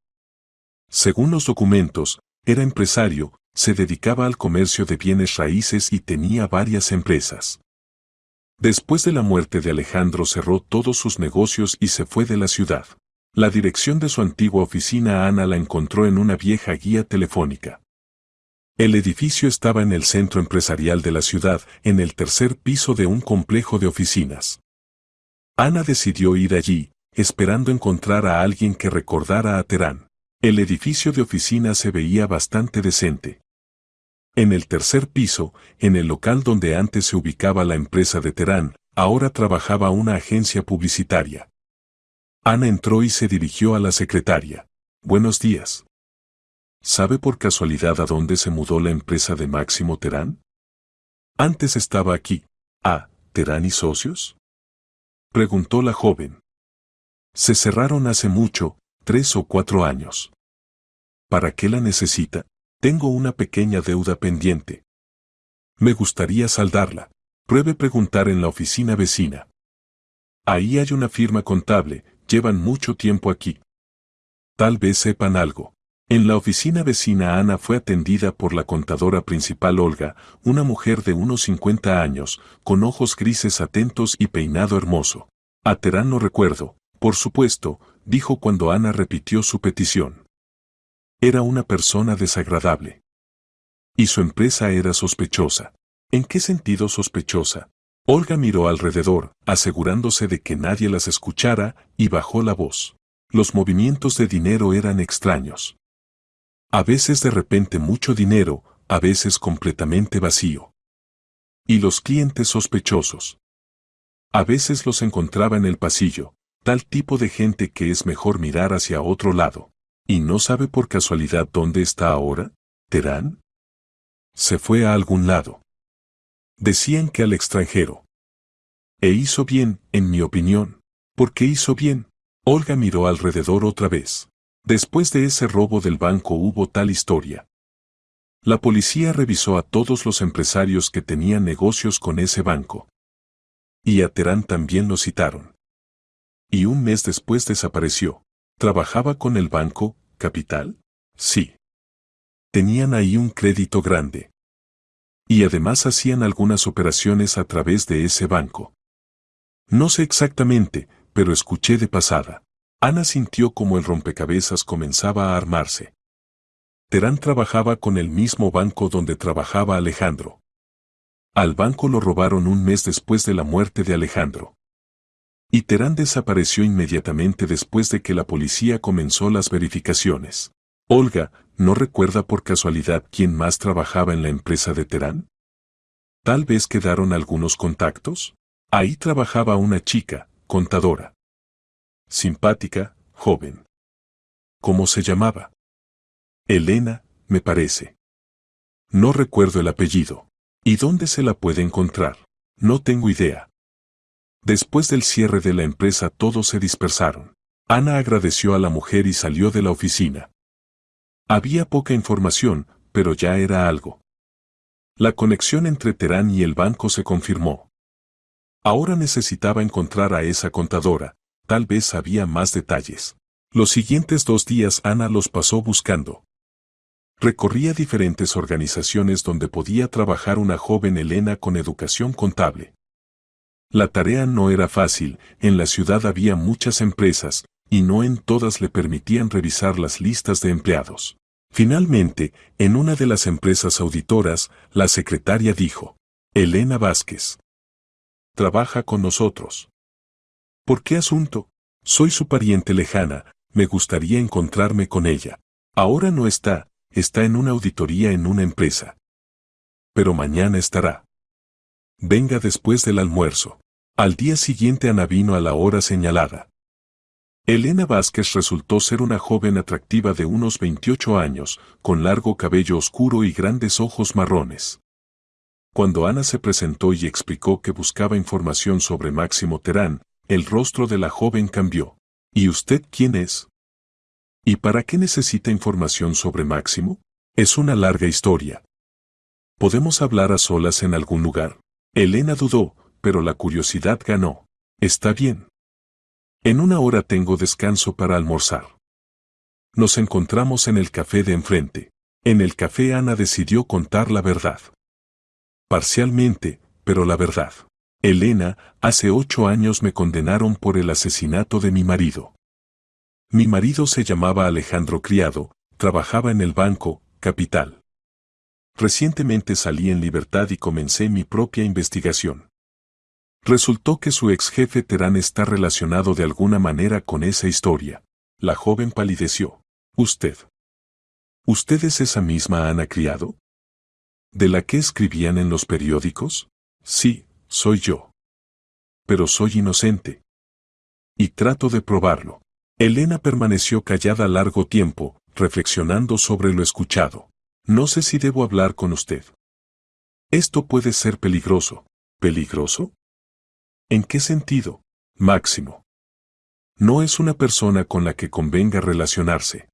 Según los documentos, era empresario, se dedicaba al comercio de bienes raíces y tenía varias empresas. Después de la muerte de Alejandro cerró todos sus negocios y se fue de la ciudad. La dirección de su antigua oficina Ana la encontró en una vieja guía telefónica. El edificio estaba en el centro empresarial de la ciudad, en el tercer piso de un complejo de oficinas. Ana decidió ir allí, esperando encontrar a alguien que recordara a Terán. El edificio de oficinas se veía bastante decente. En el tercer piso, en el local donde antes se ubicaba la empresa de Terán, ahora trabajaba una agencia publicitaria. Ana entró y se dirigió a la secretaria. Buenos días. ¿Sabe por casualidad a dónde se mudó la empresa de Máximo Terán? Antes estaba aquí. ¿Ah, Terán y Socios? Preguntó la joven. Se cerraron hace mucho, 3 o 4 años. ¿Para qué la necesita? Tengo una pequeña deuda pendiente. Me gustaría saldarla. Pruebe preguntar en la oficina vecina. Ahí hay una firma contable, llevan mucho tiempo aquí. Tal vez sepan algo. En la oficina vecina Ana fue atendida por la contadora principal Olga, una mujer de unos 50 años, con ojos grises atentos y peinado hermoso. A Terán no recuerdo, por supuesto, dijo cuando Ana repitió su petición. Era una persona desagradable. Y su empresa era sospechosa. ¿En qué sentido sospechosa? Olga miró alrededor, asegurándose de que nadie las escuchara, y bajó la voz. Los movimientos de dinero eran extraños. A veces de repente mucho dinero, a veces completamente vacío. Y los clientes sospechosos. A veces los encontraba en el pasillo, tal tipo de gente que es mejor mirar hacia otro lado. ¿Y no sabe por casualidad dónde está ahora, Terán? Se fue a algún lado. Decían que al extranjero. E hizo bien, en mi opinión. ¿Por qué hizo bien? Olga miró alrededor otra vez. Después de ese robo del banco hubo tal historia. La policía revisó a todos los empresarios que tenían negocios con ese banco. Y a Terán también lo citaron. Y un mes después desapareció. ¿Trabajaba con el banco, Capital? Sí. Tenían ahí un crédito grande. Y además hacían algunas operaciones a través de ese banco. No sé exactamente, pero escuché de pasada. Ana sintió como el rompecabezas comenzaba a armarse. Terán trabajaba con el mismo banco donde trabajaba Alejandro. Al banco lo robaron un mes después de la muerte de Alejandro. Y Terán desapareció inmediatamente después de que la policía comenzó las verificaciones. Olga, ¿no recuerda por casualidad quién más trabajaba en la empresa de Terán? Tal vez quedaron algunos contactos. Ahí trabajaba una chica, contadora. Simpática, joven. ¿Cómo se llamaba? Elena, me parece. No recuerdo el apellido. ¿Y dónde se la puede encontrar? No tengo idea. Después del cierre de la empresa todos se dispersaron. Ana agradeció a la mujer y salió de la oficina. Había poca información, pero ya era algo. La conexión entre Terán y el banco se confirmó. Ahora necesitaba encontrar a esa contadora, tal vez sabía más detalles. Los siguientes 2 días Ana los pasó buscando. Recorría diferentes organizaciones donde podía trabajar una joven Elena con educación contable. La tarea no era fácil, en la ciudad había muchas empresas, y no en todas le permitían revisar las listas de empleados. Finalmente, en una de las empresas auditoras, la secretaria dijo: Elena Vázquez. Trabaja con nosotros. ¿Por qué asunto? Soy su pariente lejana, me gustaría encontrarme con ella. Ahora no está en una auditoría en una empresa. Pero mañana estará. Venga después del almuerzo. Al día siguiente Ana vino a la hora señalada. Elena Vázquez resultó ser una joven atractiva de unos 28 años, con largo cabello oscuro y grandes ojos marrones. Cuando Ana se presentó y explicó que buscaba información sobre Máximo Terán, el rostro de la joven cambió. ¿Y usted quién es? ¿Y para qué necesita información sobre Máximo? Es una larga historia. ¿Podemos hablar a solas en algún lugar? Elena dudó, pero la curiosidad ganó. Está bien. En 1 hora tengo descanso para almorzar. Nos encontramos en el café de enfrente. En el café Ana decidió contar la verdad. Parcialmente, pero la verdad. Elena, hace 8 años me condenaron por el asesinato de mi marido. Mi marido se llamaba Alejandro Criado, trabajaba en el banco, Capital. Recientemente salí en libertad y comencé mi propia investigación. Resultó que su ex jefe Terán está relacionado de alguna manera con esa historia. La joven palideció. ¿Usted? ¿Usted es esa misma Ana Criado? ¿De la que escribían en los periódicos? Sí, soy yo. Pero soy inocente. Y trato de probarlo. Elena permaneció callada largo tiempo, reflexionando sobre lo escuchado. No sé si debo hablar con usted. Esto puede ser peligroso. ¿Peligroso? ¿En qué sentido? Máximo. No es una persona con la que convenga relacionarse.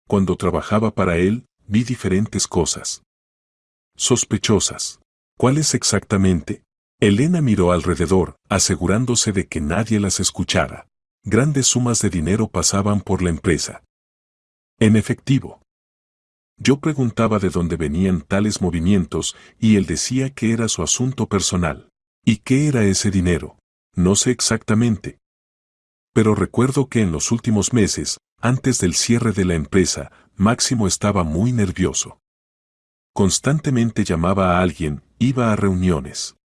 Cuando trabajaba para él, vi diferentes cosas. Sospechosas. ¿Cuáles exactamente? Elena miró alrededor, asegurándose de que nadie las escuchara. Grandes sumas de dinero pasaban por la empresa. En efectivo. Yo preguntaba de dónde venían tales movimientos y él decía que era su asunto personal. ¿Y qué era ese dinero? No sé exactamente. Pero recuerdo que en los últimos meses, antes del cierre de la empresa, Máximo estaba muy nervioso. Constantemente llamaba a alguien, iba a reuniones.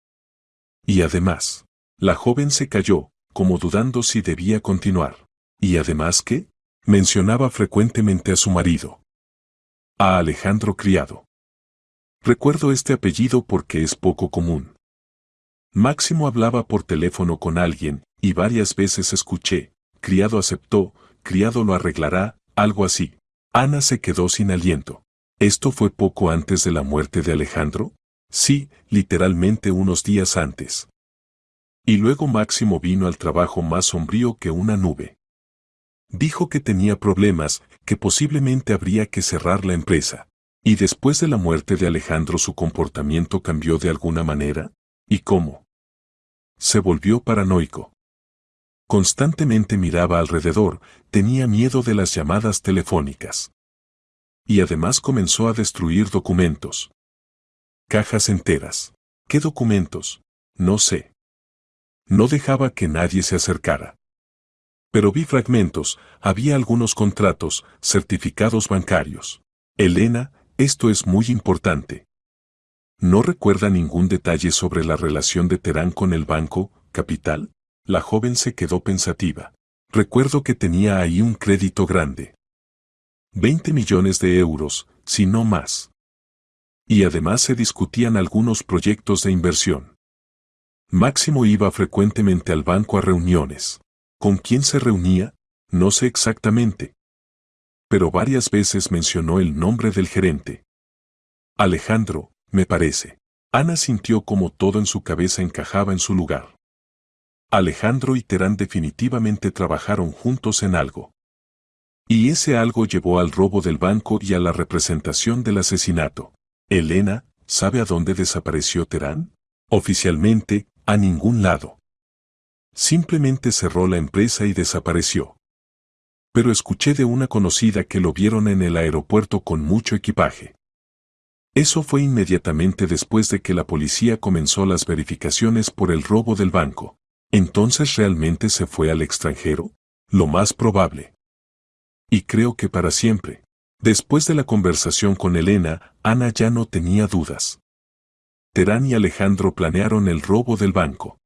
Y además, la joven se calló, como dudando si debía continuar. ¿Y además qué? Mencionaba frecuentemente a su marido. A Alejandro Criado. Recuerdo este apellido porque es poco común. Máximo hablaba por teléfono con alguien, y varias veces escuché: Criado aceptó, Criado lo arreglará, algo así. Ana se quedó sin aliento. ¿Esto fue poco antes de la muerte de Alejandro? Sí, literalmente unos días antes. Y luego Máximo vino al trabajo más sombrío que una nube. Dijo que tenía problemas, que posiblemente habría que cerrar la empresa. ¿Y después de la muerte de Alejandro su comportamiento cambió de alguna manera? ¿Y cómo? Se volvió paranoico. Constantemente miraba alrededor, tenía miedo de las llamadas telefónicas. Y además comenzó a destruir documentos. Cajas enteras. ¿Qué documentos? No sé. No dejaba que nadie se acercara. Pero vi fragmentos, había algunos contratos, certificados bancarios. Elena, esto es muy importante. ¿No recuerda ningún detalle sobre la relación de Terán con el Banco Capital? La joven se quedó pensativa. Recuerdo que tenía ahí un crédito grande. 20 millones de euros, si no más. Y además se discutían algunos proyectos de inversión. Máximo iba frecuentemente al banco a reuniones. ¿Con quién se reunía? No sé exactamente. Pero varias veces mencionó el nombre del gerente. Alejandro, me parece. Ana sintió como todo en su cabeza encajaba en su lugar. Alejandro y Terán definitivamente trabajaron juntos en algo. Y ese algo llevó al robo del banco y a la representación del asesinato. Elena, ¿sabe a dónde desapareció Terán? Oficialmente, a ningún lado. Simplemente cerró la empresa y desapareció. Pero escuché de una conocida que lo vieron en el aeropuerto con mucho equipaje. Eso fue inmediatamente después de que la policía comenzó las verificaciones por el robo del banco. ¿Entonces realmente se fue al extranjero? Lo más probable. Y creo que para siempre. Después de la conversación con Elena, Ana ya no tenía dudas. Terán y Alejandro planearon el robo del banco.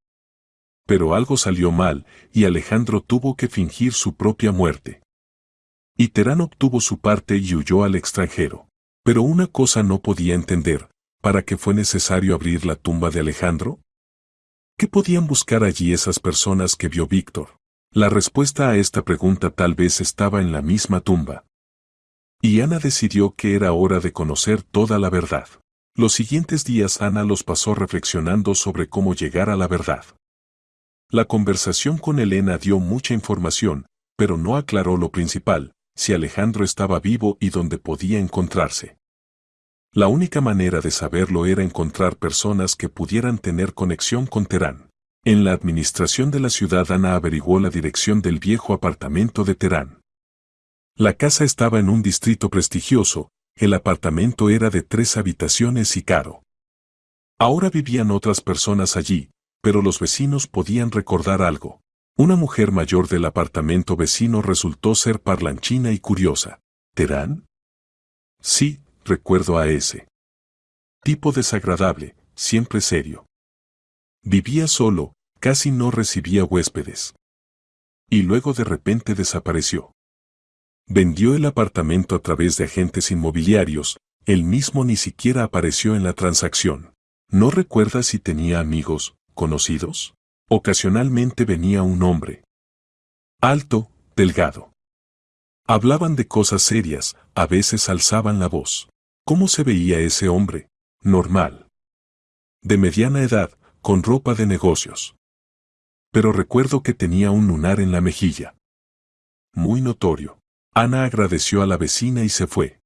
Pero algo salió mal, y Alejandro tuvo que fingir su propia muerte. Y Terán obtuvo su parte y huyó al extranjero. Pero una cosa no podía entender, ¿para qué fue necesario abrir la tumba de Alejandro? ¿Qué podían buscar allí esas personas que vio Víctor? La respuesta a esta pregunta tal vez estaba en la misma tumba. Y Ana decidió que era hora de conocer toda la verdad. Los siguientes días Ana los pasó reflexionando sobre cómo llegar a la verdad. La conversación con Elena dio mucha información, pero no aclaró lo principal, si Alejandro estaba vivo y dónde podía encontrarse. La única manera de saberlo era encontrar personas que pudieran tener conexión con Terán. En la administración de la ciudad Ana averiguó la dirección del viejo apartamento de Terán. La casa estaba en un distrito prestigioso, el apartamento era de 3 habitaciones y caro. Ahora vivían otras personas allí, pero los vecinos podían recordar algo. Una mujer mayor del apartamento vecino resultó ser parlanchina y curiosa. ¿Terán? Sí, recuerdo a ese tipo desagradable, siempre serio. Vivía solo, casi no recibía huéspedes. Y luego de repente desapareció. Vendió el apartamento a través de agentes inmobiliarios, él mismo ni siquiera apareció en la transacción. ¿No recuerda si tenía amigos, conocidos? Ocasionalmente venía un hombre. Alto, delgado. Hablaban de cosas serias, a veces alzaban la voz. ¿Cómo se veía ese hombre? Normal. De mediana edad, con ropa de negocios. Pero recuerdo que tenía un lunar en la mejilla. Muy notorio. Ana agradeció a la vecina y se fue.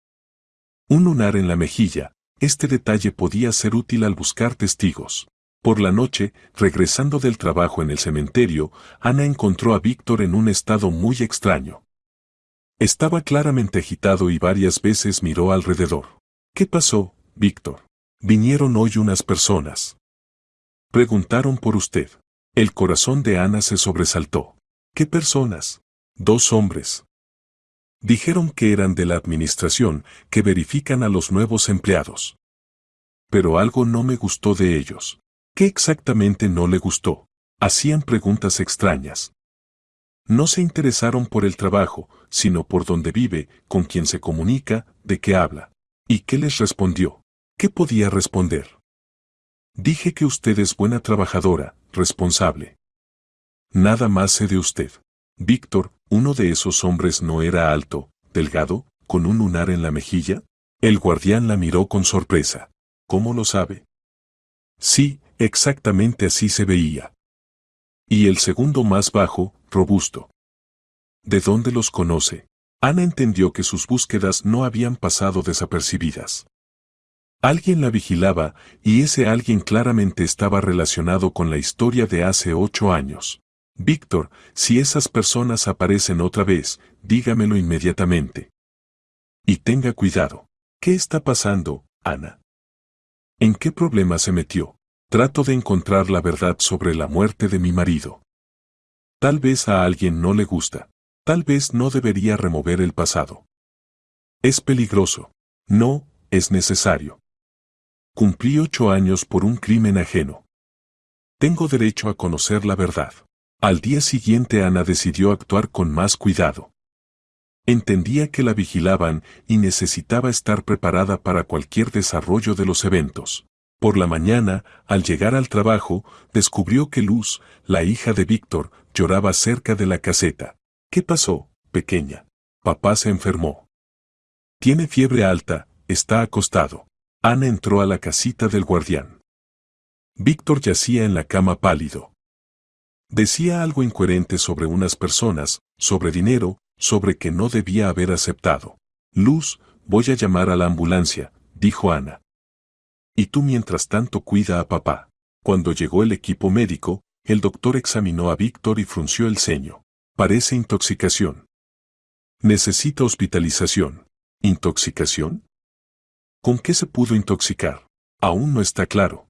Un lunar en la mejilla, este detalle podía ser útil al buscar testigos. Por la noche, regresando del trabajo en el cementerio, Ana encontró a Víctor en un estado muy extraño. Estaba claramente agitado y varias veces miró alrededor. ¿Qué pasó, Víctor? Vinieron hoy unas personas. Preguntaron por usted. El corazón de Ana se sobresaltó. ¿Qué personas? 2 hombres. Dijeron que eran de la administración, que verifican a los nuevos empleados. Pero algo no me gustó de ellos. ¿Qué exactamente no le gustó? Hacían preguntas extrañas. No se interesaron por el trabajo, sino por dónde vive, con quién se comunica, de qué habla. ¿Y qué les respondió? ¿Qué podía responder? Dije que usted es buena trabajadora, responsable. Nada más sé de usted. Víctor, uno de esos hombres no era alto, delgado, con un lunar en la mejilla. El guardián la miró con sorpresa. ¿Cómo lo sabe? Sí, exactamente así se veía. Y el segundo más bajo, robusto. ¿De dónde los conoce? Ana entendió que sus búsquedas no habían pasado desapercibidas. Alguien la vigilaba, y ese alguien claramente estaba relacionado con la historia de hace 8 años. Víctor, si esas personas aparecen otra vez, dígamelo inmediatamente. Y tenga cuidado. ¿Qué está pasando, Ana? ¿En qué problema se metió? Trato de encontrar la verdad sobre la muerte de mi marido. Tal vez a alguien no le gusta. Tal vez no debería remover el pasado. Es peligroso. No, es necesario. Cumplí 8 años por un crimen ajeno. Tengo derecho a conocer la verdad. Al día siguiente Ana decidió actuar con más cuidado. Entendía que la vigilaban y necesitaba estar preparada para cualquier desarrollo de los eventos. Por la mañana, al llegar al trabajo, descubrió que Luz, la hija de Víctor, lloraba cerca de la caseta. ¿Qué pasó, pequeña? Papá se enfermó. Tiene fiebre alta, está acostado. Ana entró a la casita del guardián. Víctor yacía en la cama pálido. Decía algo incoherente sobre unas personas, sobre dinero, sobre que no debía haber aceptado. Luz, voy a llamar a la ambulancia, dijo Ana. Y tú mientras tanto cuida a papá. Cuando llegó el equipo médico, el doctor examinó a Víctor y frunció el ceño. Parece intoxicación. Necesita hospitalización. ¿Intoxicación? ¿Con qué se pudo intoxicar? Aún no está claro.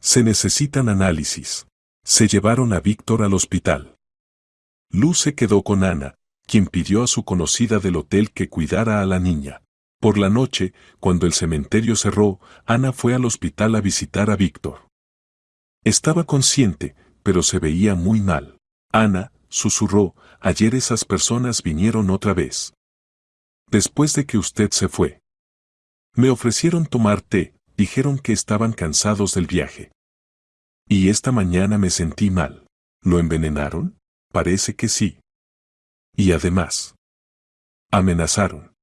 Se necesitan análisis. Se llevaron a Víctor al hospital. Luz se quedó con Ana, quien pidió a su conocida del hotel que cuidara a la niña. Por la noche, cuando el cementerio cerró, Ana fue al hospital a visitar a Víctor. Estaba consciente, pero se veía muy mal. Ana, susurró, ayer esas personas vinieron otra vez. Después de que usted se fue. Me ofrecieron tomar té, dijeron que estaban cansados del viaje. Y esta mañana me sentí mal. ¿Lo envenenaron? Parece que sí. Y además, amenazaron.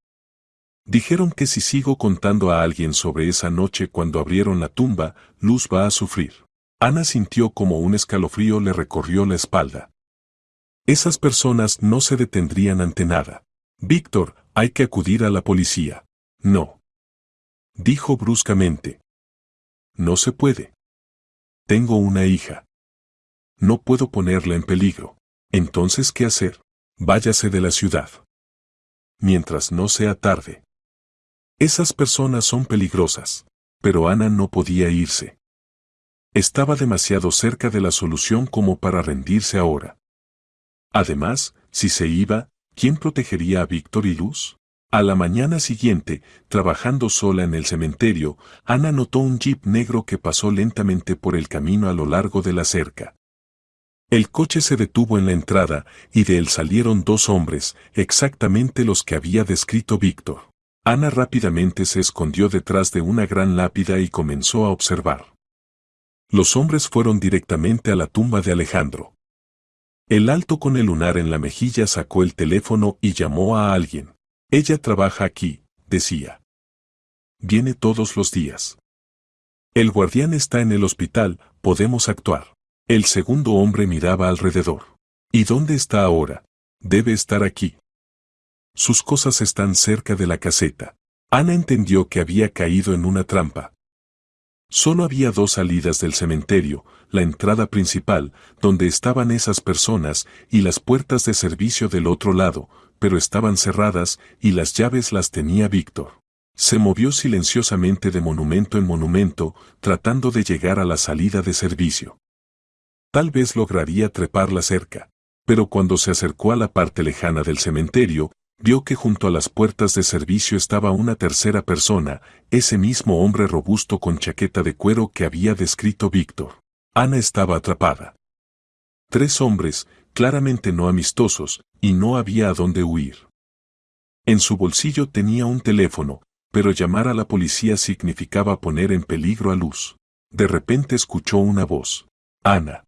Dijeron que si sigo contando a alguien sobre esa noche cuando abrieron la tumba, Luz va a sufrir. Ana sintió como un escalofrío le recorrió la espalda. Esas personas no se detendrían ante nada. Víctor, hay que acudir a la policía. No. Dijo bruscamente. No se puede. Tengo una hija. No puedo ponerla en peligro. Entonces, ¿qué hacer? Váyase de la ciudad. Mientras no sea tarde. Esas personas son peligrosas. Pero Ana no podía irse. Estaba demasiado cerca de la solución como para rendirse ahora. Además, si se iba, ¿quién protegería a Víctor y Luz? A la mañana siguiente, trabajando sola en el cementerio, Ana notó un jeep negro que pasó lentamente por el camino a lo largo de la cerca. El coche se detuvo en la entrada, y de él salieron 2 hombres, exactamente los que había descrito Víctor. Ana rápidamente se escondió detrás de una gran lápida y comenzó a observar. Los hombres fueron directamente a la tumba de Alejandro. El alto con el lunar en la mejilla sacó el teléfono y llamó a alguien. Ella trabaja aquí, decía. Viene todos los días. El guardián está en el hospital, podemos actuar. El segundo hombre miraba alrededor. ¿Y dónde está ahora? Debe estar aquí. Sus cosas están cerca de la caseta. Ana entendió que había caído en una trampa. Solo había 2 salidas del cementerio, la entrada principal, donde estaban esas personas, y las puertas de servicio del otro lado, pero estaban cerradas y las llaves las tenía Víctor. Se movió silenciosamente de monumento en monumento, tratando de llegar a la salida de servicio. Tal vez lograría trepar la cerca, pero cuando se acercó a la parte lejana del cementerio, vio que junto a las puertas de servicio estaba una tercera persona, ese mismo hombre robusto con chaqueta de cuero que había descrito Víctor. Ana estaba atrapada. 3 hombres, claramente no amistosos, y no había a dónde huir. En su bolsillo tenía un teléfono, pero llamar a la policía significaba poner en peligro a Luz. De repente escuchó una voz. Ana.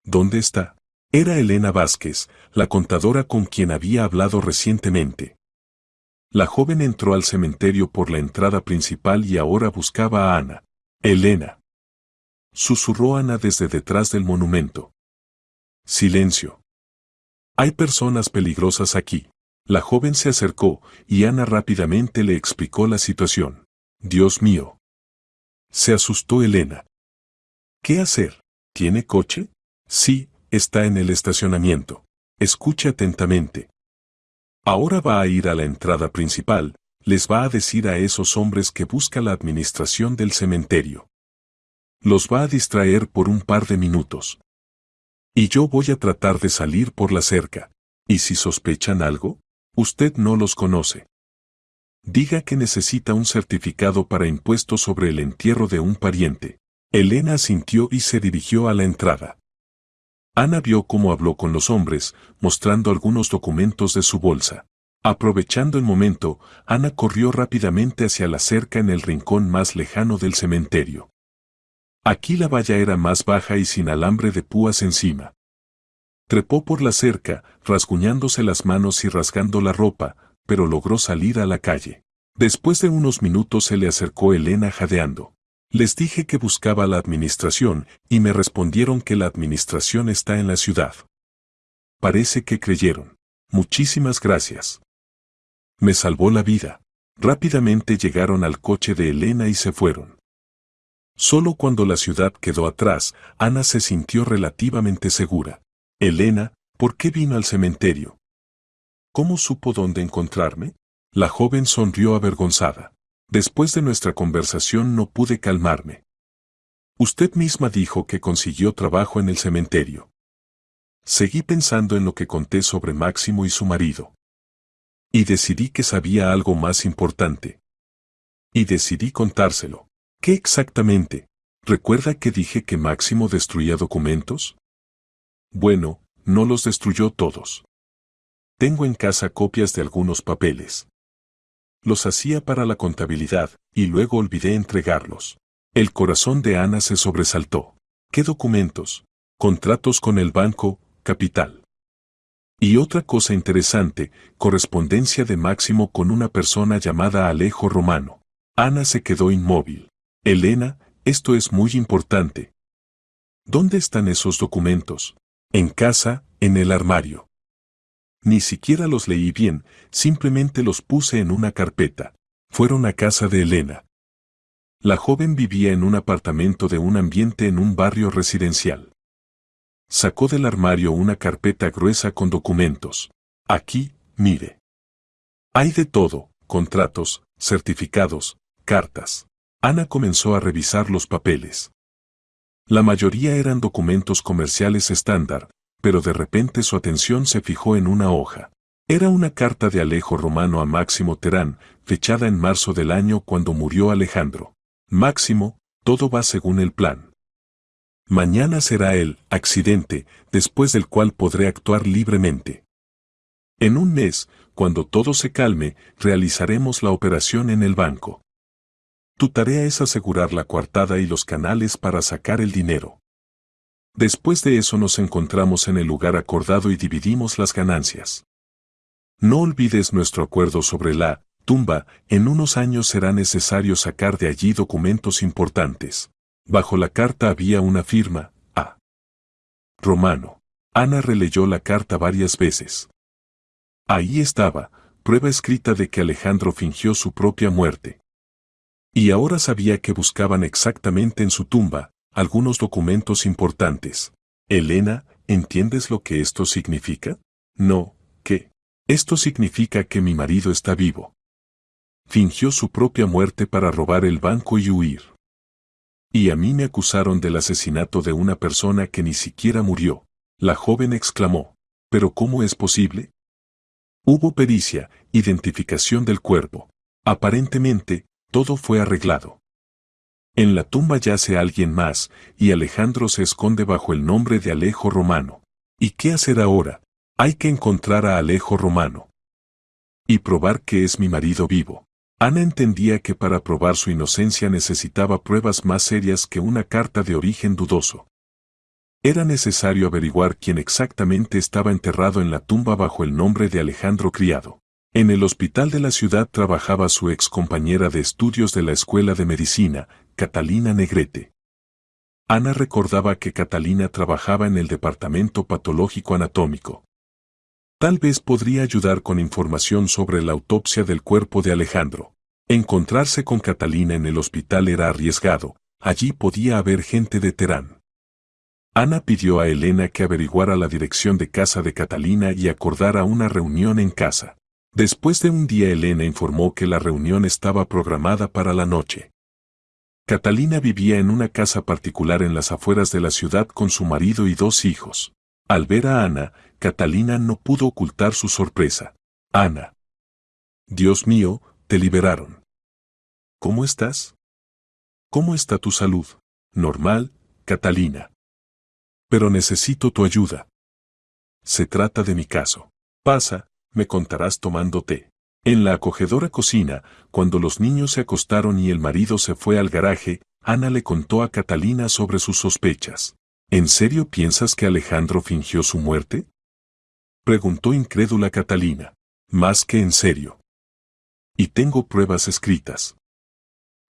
¿Dónde está? Era Elena Vázquez, la contadora con quien había hablado recientemente. La joven entró al cementerio por la entrada principal y ahora buscaba a Ana. Elena. Susurró Ana desde detrás del monumento. Silencio. Hay personas peligrosas aquí. La joven se acercó y Ana rápidamente le explicó la situación. Dios mío. Se asustó Elena. ¿Qué hacer? ¿Tiene coche? Sí, está en el estacionamiento. Escuche atentamente. Ahora va a ir a la entrada principal, les va a decir a esos hombres que busca la administración del cementerio. Los va a distraer por un par de minutos. Y yo voy a tratar de salir por la cerca. ¿Y si sospechan algo? Usted no los conoce. Diga que necesita un certificado para impuestos sobre el entierro de un pariente. Elena asintió y se dirigió a la entrada. Ana vio cómo habló con los hombres, mostrando algunos documentos de su bolsa. Aprovechando el momento, Ana corrió rápidamente hacia la cerca en el rincón más lejano del cementerio. Aquí la valla era más baja y sin alambre de púas encima. Trepó por la cerca, rasguñándose las manos y rasgando la ropa, pero logró salir a la calle. Después de unos minutos se le acercó Elena jadeando. Les dije que buscaba la administración y me respondieron que la administración está en la ciudad. Parece que creyeron. Muchísimas gracias. Me salvó la vida. Rápidamente llegaron al coche de Elena y se fueron. Solo cuando la ciudad quedó atrás, Ana se sintió relativamente segura. Elena, ¿por qué vino al cementerio? ¿Cómo supo dónde encontrarme? La joven sonrió avergonzada. Después de nuestra conversación no pude calmarme. Usted misma dijo que consiguió trabajo en el cementerio. Seguí pensando en lo que conté sobre Máximo y su marido. Y decidí que sabía algo más importante. Y decidí contárselo. ¿Qué exactamente? ¿Recuerda que dije que Máximo destruía documentos? Bueno, no los destruyó todos. Tengo en casa copias de algunos papeles. Los hacía para la contabilidad, y luego olvidé entregarlos. El corazón de Ana se sobresaltó. ¿Qué documentos? Contratos con el banco, Capital. Y otra cosa interesante, correspondencia de Máximo con una persona llamada Alejo Romano. Ana se quedó inmóvil. Elena, esto es muy importante. ¿Dónde están esos documentos? En casa, en el armario. Ni siquiera los leí bien, simplemente los puse en una carpeta. Fueron a casa de Elena. La joven vivía en un apartamento de un ambiente en un barrio residencial. Sacó del armario una carpeta gruesa con documentos. Aquí, mire. Hay de todo, contratos, certificados, cartas. Ana comenzó a revisar los papeles. La mayoría eran documentos comerciales estándar, pero de repente su atención se fijó en una hoja. Era una carta de Alejo Romano a Máximo Terán, fechada en marzo del año cuando murió Alejandro. Máximo, todo va según el plan. Mañana será el accidente, después del cual podré actuar libremente. En un mes, cuando todo se calme, realizaremos la operación en el banco. Tu tarea es asegurar la coartada y los canales para sacar el dinero. Después de eso nos encontramos en el lugar acordado y dividimos las ganancias. No olvides nuestro acuerdo sobre la tumba, en unos años será necesario sacar de allí documentos importantes. Bajo la carta había una firma, A. Romano. Ana releyó la carta varias veces. Ahí estaba, prueba escrita de que Alejandro fingió su propia muerte. Y ahora sabía que buscaban exactamente en su tumba algunos documentos importantes. Elena, ¿entiendes lo que esto significa? No, ¿qué? Esto significa que mi marido está vivo. Fingió su propia muerte para robar el banco y huir. Y a mí me acusaron del asesinato de una persona que ni siquiera murió. La joven exclamó, ¿pero cómo es posible? Hubo pericia, identificación del cuerpo. Aparentemente, todo fue arreglado. En la tumba yace alguien más, y Alejandro se esconde bajo el nombre de Alejo Romano. ¿Y qué hacer ahora? Hay que encontrar a Alejo Romano. Y probar que es mi marido vivo. Ana entendía que para probar su inocencia necesitaba pruebas más serias que una carta de origen dudoso. Era necesario averiguar quién exactamente estaba enterrado en la tumba bajo el nombre de Alejandro Criado. En el hospital de la ciudad trabajaba su ex compañera de estudios de la escuela de medicina, Catalina Negrete. Ana recordaba que Catalina trabajaba en el departamento patológico anatómico. Tal vez podría ayudar con información sobre la autopsia del cuerpo de Alejandro. Encontrarse con Catalina en el hospital era arriesgado, allí podía haber gente de Terán. Ana pidió a Elena que averiguara la dirección de casa de Catalina y acordara una reunión en casa. Después de un día Elena informó que la reunión estaba programada para la noche. Catalina vivía en una casa particular en las afueras de la ciudad con su marido y 2 hijos. Al ver a Ana, Catalina no pudo ocultar su sorpresa. Ana. Dios mío, te liberaron. ¿Cómo estás? ¿Cómo está tu salud? Normal, Catalina. Pero necesito tu ayuda. Se trata de mi caso. Pasa, me contarás tomando té. En la acogedora cocina, cuando los niños se acostaron y el marido se fue al garaje, Ana le contó a Catalina sobre sus sospechas. ¿En serio piensas que Alejandro fingió su muerte? Preguntó incrédula Catalina. Más que en serio. Y tengo pruebas escritas.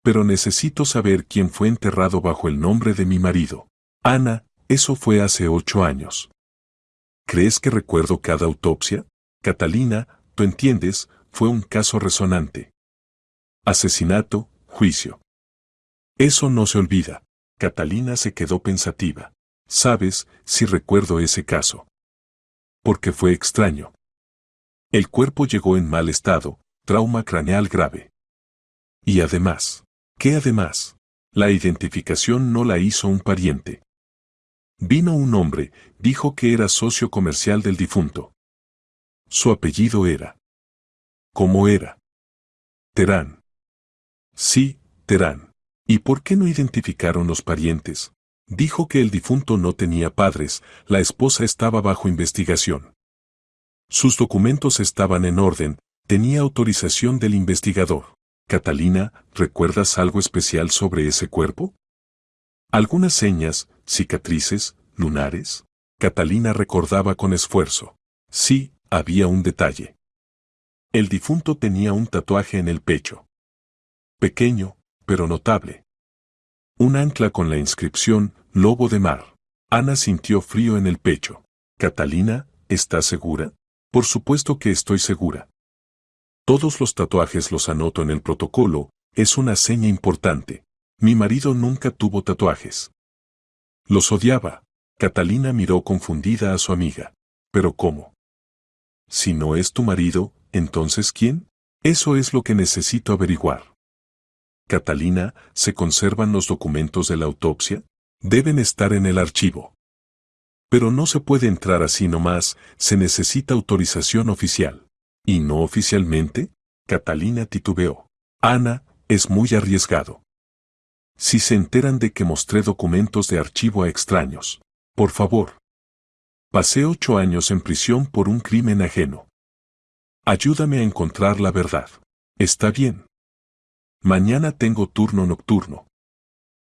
Pero necesito saber quién fue enterrado bajo el nombre de mi marido. Ana, eso fue hace 8 años. ¿Crees que recuerdo cada autopsia? Catalina, tú entiendes, fue un caso resonante. Asesinato, juicio. Eso no se olvida. Catalina se quedó pensativa. ¿Sabes si recuerdo ese caso? Porque fue extraño. El cuerpo llegó en mal estado, trauma craneal grave. Y además, ¿qué además? La identificación no la hizo un pariente. Vino un hombre, dijo que era socio comercial del difunto. Su apellido era. ¿Cómo era? Terán. Sí, Terán. ¿Y por qué no identificaron los parientes? Dijo que el difunto no tenía padres, la esposa estaba bajo investigación. Sus documentos estaban en orden, tenía autorización del investigador. Catalina, ¿recuerdas algo especial sobre ese cuerpo? Algunas señas, cicatrices, lunares. Catalina recordaba con esfuerzo. Sí, había un detalle. El difunto tenía un tatuaje en el pecho. Pequeño, pero notable. Un ancla con la inscripción, Lobo de Mar. Ana sintió frío en el pecho. Catalina, ¿estás segura? Por supuesto que estoy segura. Todos los tatuajes los anoto en el protocolo, es una seña importante. Mi marido nunca tuvo tatuajes. Los odiaba. Catalina miró confundida a su amiga. ¿Pero cómo? Si no es tu marido, ¿entonces quién? Eso es lo que necesito averiguar. Catalina, ¿se conservan los documentos de la autopsia? Deben estar en el archivo. Pero no se puede entrar así nomás, se necesita autorización oficial. ¿Y no oficialmente? Catalina titubeó. Ana, es muy arriesgado. Si se enteran de que mostré documentos de archivo a extraños. Por favor. Pasé 8 años en prisión por un crimen ajeno. Ayúdame a encontrar la verdad. ¿Está bien? Mañana tengo turno nocturno.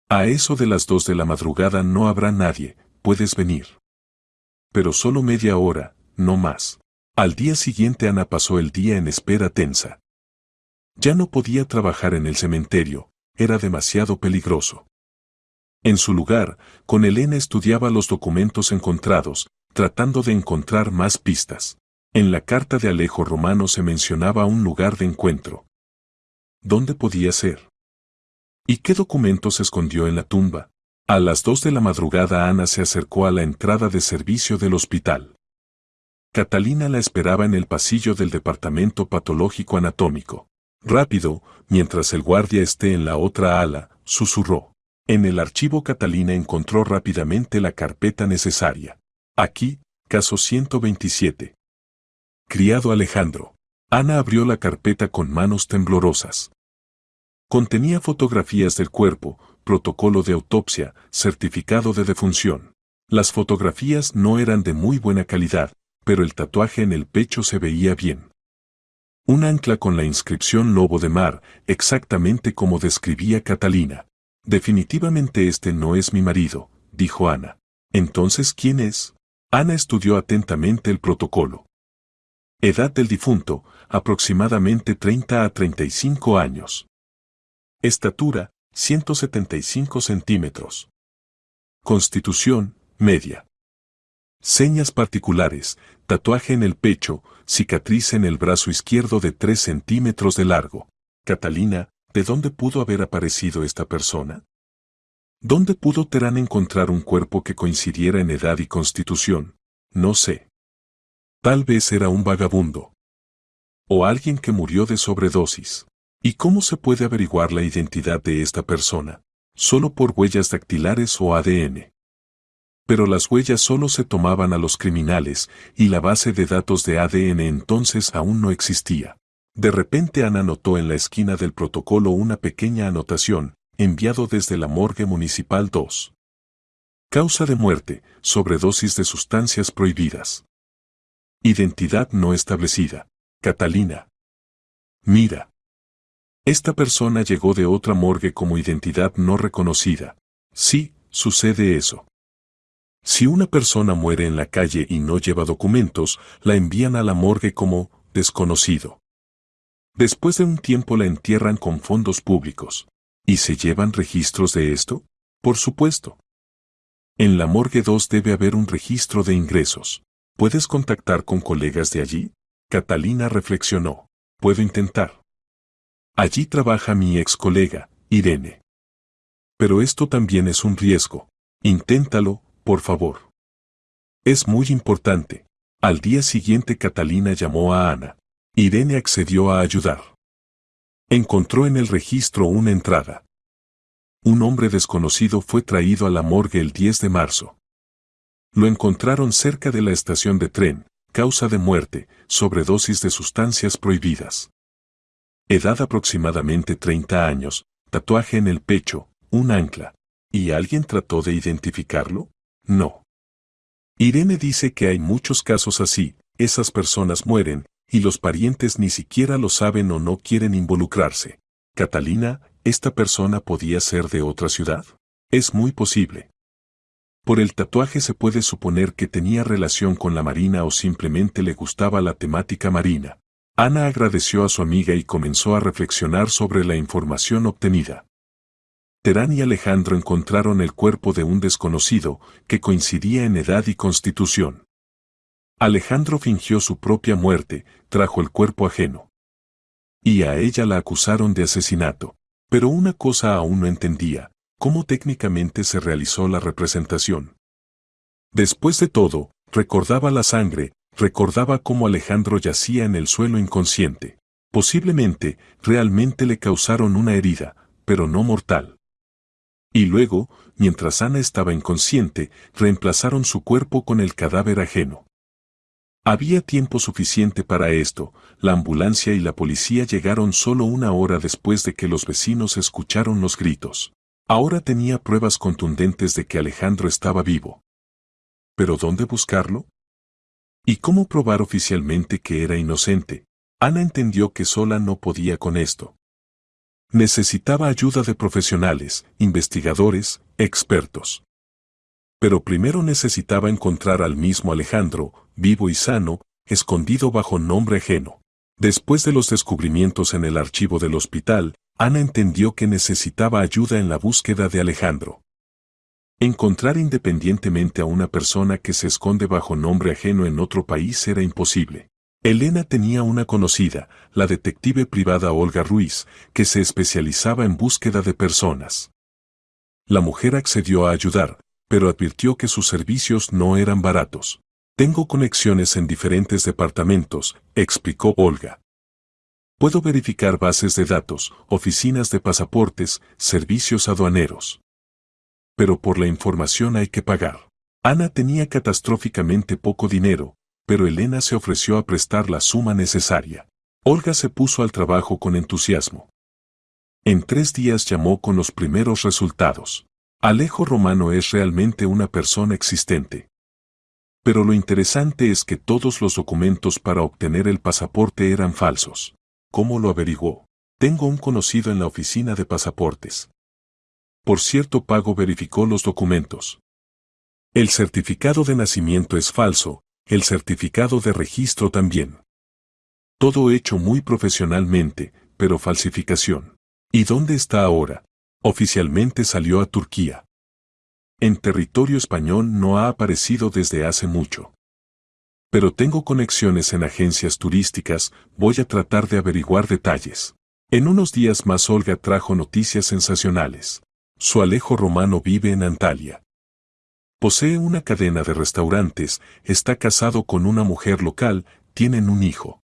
A eso de las 2 de la madrugada no habrá nadie, puedes venir. Pero solo media hora, no más. Al día siguiente Ana pasó el día en espera tensa. Ya no podía trabajar en el cementerio, era demasiado peligroso. En su lugar, con Elena estudiaba los documentos encontrados, tratando de encontrar más pistas. En la carta de Alejo Romano se mencionaba un lugar de encuentro. ¿Dónde podía ser? ¿Y qué documento se escondió en la tumba? A las 2 de la madrugada Ana se acercó a la entrada de servicio del hospital. Catalina la esperaba en el pasillo del departamento patológico anatómico. Rápido, mientras el guardia esté en la otra ala, susurró. En el archivo Catalina encontró rápidamente la carpeta necesaria. Aquí, caso 127. Criado Alejandro. Ana abrió la carpeta con manos temblorosas. Contenía fotografías del cuerpo, protocolo de autopsia, certificado de defunción. Las fotografías no eran de muy buena calidad, pero el tatuaje en el pecho se veía bien. Un ancla con la inscripción Lobo de Mar, exactamente como describía Catalina. Definitivamente este no es mi marido, dijo Ana. Entonces, ¿quién es? Ana estudió atentamente el protocolo. Edad del difunto, aproximadamente 30 a 35 años. Estatura, 175 centímetros. Constitución, media. Señas particulares, tatuaje en el pecho, cicatriz en el brazo izquierdo de 3 centímetros de largo. Catalina, ¿de dónde pudo haber aparecido esta persona? ¿Dónde pudo Terán encontrar un cuerpo que coincidiera en edad y constitución? No sé. Tal vez era un vagabundo. O alguien que murió de sobredosis. ¿Y cómo se puede averiguar la identidad de esta persona? Solo por huellas dactilares o ADN. Pero las huellas solo se tomaban a los criminales, y la base de datos de ADN entonces aún no existía. De repente Ana notó en la esquina del protocolo una pequeña anotación, enviado desde la morgue municipal 2. Causa de muerte, sobredosis de sustancias prohibidas. Identidad no establecida. Catalina. Mira. Esta persona llegó de otra morgue como identidad no reconocida. Sí, sucede eso. Si una persona muere en la calle y no lleva documentos, la envían a la morgue como desconocido. Después de un tiempo la entierran con fondos públicos. ¿Y se llevan registros de esto? Por supuesto. En la morgue 2 debe haber un registro de ingresos. ¿Puedes contactar con colegas de allí? Catalina reflexionó. Puedo intentar. Allí trabaja mi ex colega, Irene. Pero esto también es un riesgo. Inténtalo, por favor. Es muy importante. Al día siguiente Catalina llamó a Ana. Irene accedió a ayudar. Encontró en el registro una entrada. Un hombre desconocido fue traído a la morgue el 10 de marzo. Lo encontraron cerca de la estación de tren, causa de muerte, sobredosis de sustancias prohibidas. Edad aproximadamente 30 años, tatuaje en el pecho, un ancla. ¿Y alguien trató de identificarlo? No. Irene dice que hay muchos casos así, esas personas mueren, y los parientes ni siquiera lo saben o no quieren involucrarse. Catalina, ¿esta persona podía ser de otra ciudad? Es muy posible. Por el tatuaje se puede suponer que tenía relación con la marina o simplemente le gustaba la temática marina. Ana agradeció a su amiga y comenzó a reflexionar sobre la información obtenida. Terán y Alejandro encontraron el cuerpo de un desconocido que coincidía en edad y constitución. Alejandro fingió su propia muerte, trajo el cuerpo ajeno. Y a ella la acusaron de asesinato. Pero una cosa aún no entendía, cómo técnicamente se realizó la representación. Después de todo, recordaba la sangre, recordaba cómo Alejandro yacía en el suelo inconsciente. Posiblemente, realmente le causaron una herida, pero no mortal. Y luego, mientras Ana estaba inconsciente, reemplazaron su cuerpo con el cadáver ajeno. Había tiempo suficiente para esto, la ambulancia y la policía llegaron solo una hora después de que los vecinos escucharon los gritos. Ahora tenía pruebas contundentes de que Alejandro estaba vivo. ¿Pero dónde buscarlo? ¿Y cómo probar oficialmente que era inocente? Ana entendió que sola no podía con esto. Necesitaba ayuda de profesionales, investigadores, expertos. Pero primero necesitaba encontrar al mismo Alejandro, vivo y sano, escondido bajo nombre ajeno. Después de los descubrimientos en el archivo del hospital, Ana entendió que necesitaba ayuda en la búsqueda de Alejandro. Encontrar independientemente a una persona que se esconde bajo nombre ajeno en otro país era imposible. Elena tenía una conocida, la detective privada Olga Ruiz, que se especializaba en búsqueda de personas. La mujer accedió a ayudar, pero advirtió que sus servicios no eran baratos. Tengo conexiones en diferentes departamentos, explicó Olga. Puedo verificar bases de datos, oficinas de pasaportes, servicios aduaneros. Pero por la información hay que pagar. Ana tenía catastróficamente poco dinero, pero Elena se ofreció a prestar la suma necesaria. Olga se puso al trabajo con entusiasmo. En 3 días llamó con los primeros resultados. Alejo Romano es realmente una persona existente. Pero lo interesante es que todos los documentos para obtener el pasaporte eran falsos. ¿Cómo lo averiguó? Tengo un conocido en la oficina de pasaportes. Por cierto pago verificó los documentos. El certificado de nacimiento es falso, el certificado de registro también. Todo hecho muy profesionalmente, pero falsificación. ¿Y dónde está ahora? Oficialmente salió a Turquía. En territorio español no ha aparecido desde hace mucho. Pero tengo conexiones en agencias turísticas, voy a tratar de averiguar detalles. En unos días más Olga trajo noticias sensacionales. Su Alejo Romano vive en Antalya. Posee una cadena de restaurantes, está casado con una mujer local, tienen un hijo.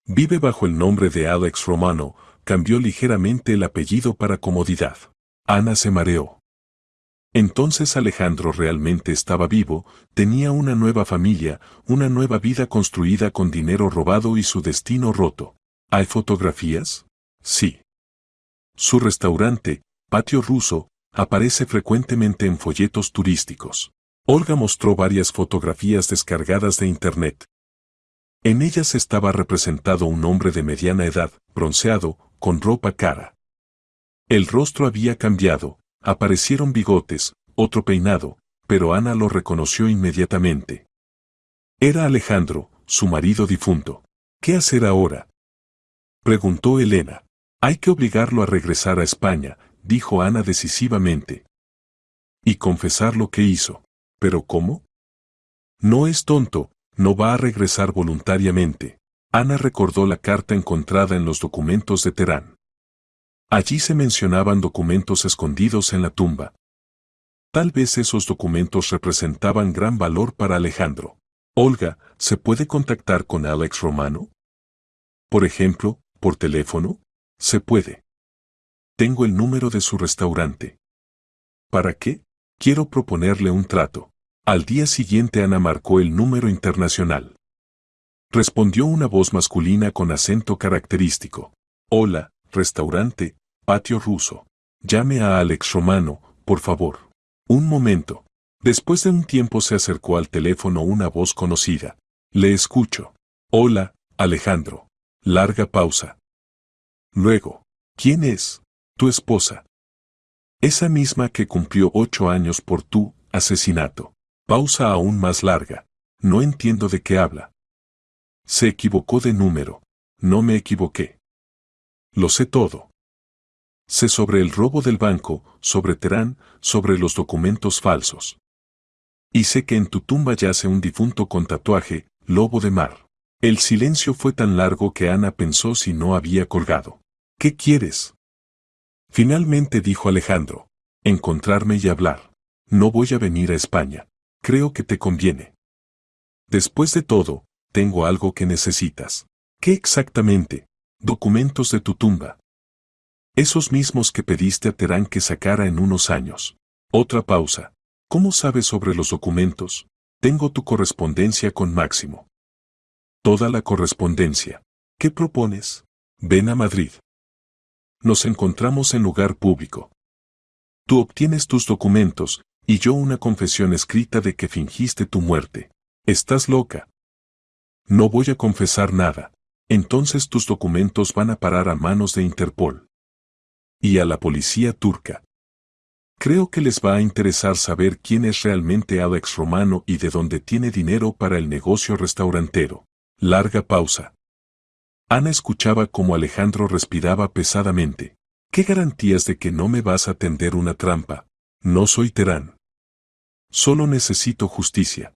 Vive bajo el nombre de Alex Romano, cambió ligeramente el apellido para comodidad. Ana se mareó. Entonces Alejandro realmente estaba vivo, tenía una nueva familia, una nueva vida construida con dinero robado y su destino roto. ¿Hay fotografías? Sí. Su restaurante, Patio Ruso, aparece frecuentemente en folletos turísticos. Olga mostró varias fotografías descargadas de internet. En ellas estaba representado un hombre de mediana edad, bronceado, con ropa cara. El rostro había cambiado, aparecieron bigotes, otro peinado, pero Ana lo reconoció inmediatamente. Era Alejandro, su marido difunto. ¿Qué hacer ahora?, preguntó Elena. Hay que obligarlo a regresar a España, dijo Ana decisivamente. Y confesar lo que hizo. ¿Pero cómo? No es tonto, no va a regresar voluntariamente. Ana recordó la carta encontrada en los documentos de Terán. Allí se mencionaban documentos escondidos en la tumba. Tal vez esos documentos representaban gran valor para Alejandro. Olga, ¿se puede contactar con Alex Romano? Por ejemplo, ¿por teléfono? Se puede. Tengo el número de su restaurante. ¿Para qué? Quiero proponerle un trato. Al día siguiente Ana marcó el número internacional. Respondió una voz masculina con acento característico. Hola, restaurante, Patio Ruso. Llame a Alex Romano, por favor. Un momento. Después de un tiempo se acercó al teléfono una voz conocida. Le escucho. Hola, Alejandro. Larga pausa. Luego, ¿quién es? Tu esposa. Esa misma que cumplió 8 años por tu asesinato. Pausa aún más larga. No entiendo de qué habla. Se equivocó de número. No me equivoqué. Lo sé todo. Sé sobre el robo del banco, sobre Terán, sobre los documentos falsos. Y sé que en tu tumba yace un difunto con tatuaje, lobo de mar. El silencio fue tan largo que Ana pensó si no había colgado. ¿Qué quieres? Finalmente dijo Alejandro. Encontrarme y hablar. No voy a venir a España. Creo que te conviene. Después de todo, tengo algo que necesitas. ¿Qué exactamente? Documentos de tu tumba. Esos mismos que pediste a Terán que sacara en unos años. Otra pausa. ¿Cómo sabes sobre los documentos? Tengo tu correspondencia con Máximo. Toda la correspondencia. ¿Qué propones? Ven a Madrid. Nos encontramos en lugar público. Tú obtienes tus documentos, y yo una confesión escrita de que fingiste tu muerte. ¿Estás loca? No voy a confesar nada. Entonces tus documentos van a parar a manos de Interpol. Y a la policía turca. Creo que les va a interesar saber quién es realmente Alex Romano y de dónde tiene dinero para el negocio restaurantero. Larga pausa. Ana escuchaba cómo Alejandro respiraba pesadamente. ¿Qué garantías de que no me vas a tender una trampa? No soy Terán. Solo necesito justicia.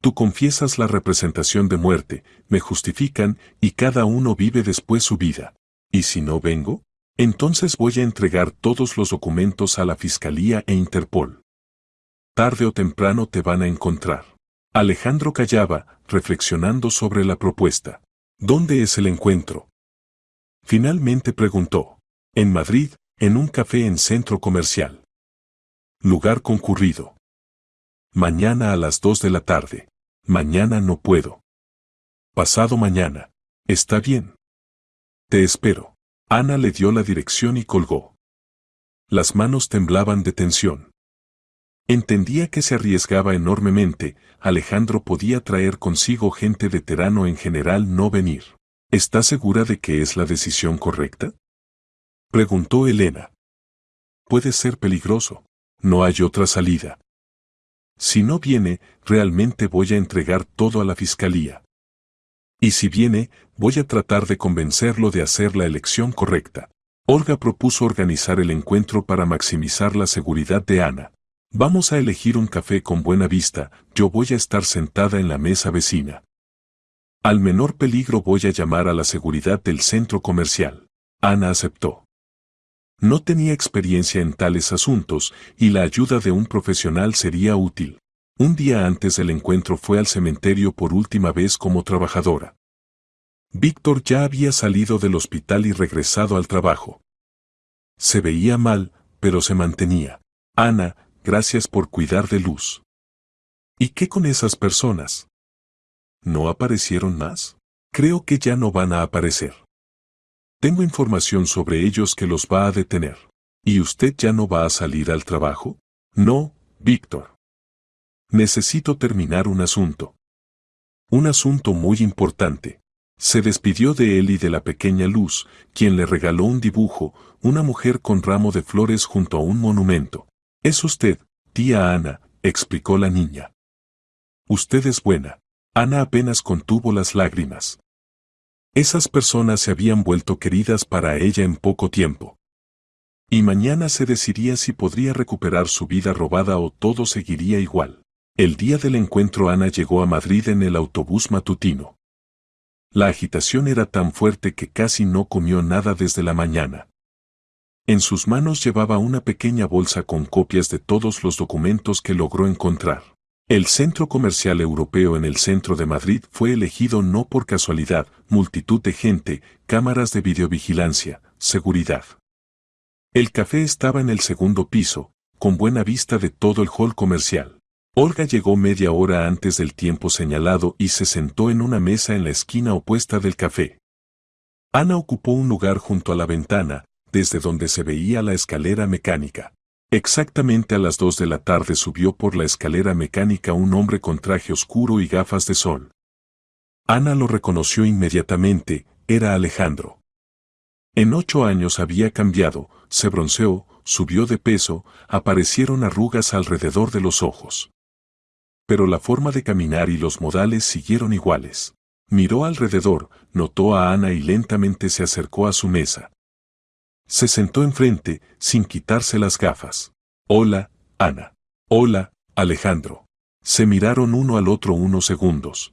Tú confiesas la representación de muerte, me justifican y cada uno vive después su vida. ¿Y si no vengo? Entonces voy a entregar todos los documentos a la Fiscalía e Interpol. Tarde o temprano te van a encontrar. Alejandro callaba, reflexionando sobre la propuesta. ¿Dónde es el encuentro? Finalmente preguntó. En Madrid, en un café en centro comercial. Lugar concurrido. Mañana a las 2 de la tarde. Mañana no puedo. Pasado mañana. Está bien. Te espero. Ana le dio la dirección y colgó. Las manos temblaban de tensión. Entendía que se arriesgaba enormemente, Alejandro podía traer consigo gente de Terán o en general no venir. ¿Está segura de que es la decisión correcta? Preguntó Elena. Puede ser peligroso. No hay otra salida. Si no viene, realmente voy a entregar todo a la Fiscalía. Y si viene, voy a tratar de convencerlo de hacer la elección correcta. Olga propuso organizar el encuentro para maximizar la seguridad de Ana. Vamos a elegir un café con buena vista, yo voy a estar sentada en la mesa vecina. Al menor peligro voy a llamar a la seguridad del centro comercial. Ana aceptó. No tenía experiencia en tales asuntos y la ayuda de un profesional sería útil. Un día antes del encuentro fue al cementerio por última vez como trabajadora. Víctor ya había salido del hospital y regresado al trabajo. Se veía mal, pero se mantenía. Ana, gracias por cuidar de Luz. ¿Y qué con esas personas? ¿No aparecieron más? Creo que ya no van a aparecer. Tengo información sobre ellos que los va a detener. ¿Y usted ya no va a salir al trabajo? No, Víctor. Necesito terminar un asunto. Un asunto muy importante. Se despidió de él y de la pequeña Luz, quien le regaló un dibujo, una mujer con ramo de flores junto a un monumento. Es usted, tía Ana, explicó la niña. Usted es buena. Ana apenas contuvo las lágrimas. Esas personas se habían vuelto queridas para ella en poco tiempo. Y mañana se decidiría si podría recuperar su vida robada o todo seguiría igual. El día del encuentro Ana llegó a Madrid en el autobús matutino. La agitación era tan fuerte que casi no comió nada desde la mañana. En sus manos llevaba una pequeña bolsa con copias de todos los documentos que logró encontrar. El Centro Comercial Europeo en el centro de Madrid fue elegido no por casualidad, multitud de gente, cámaras de videovigilancia, seguridad. El café estaba en el segundo piso, con buena vista de todo el hall comercial. Olga llegó media hora antes del tiempo señalado y se sentó en una mesa en la esquina opuesta del café. Ana ocupó un lugar junto a la ventana, desde donde se veía la escalera mecánica. Exactamente a las 2 de la tarde subió por la escalera mecánica un hombre con traje oscuro y gafas de sol. Ana lo reconoció inmediatamente, era Alejandro. En 8 años había cambiado, se bronceó, subió de peso, aparecieron arrugas alrededor de los ojos. Pero la forma de caminar y los modales siguieron iguales. Miró alrededor, notó a Ana y lentamente se acercó a su mesa. Se sentó enfrente, sin quitarse las gafas. Hola, Ana. Hola, Alejandro. Se miraron uno al otro unos segundos.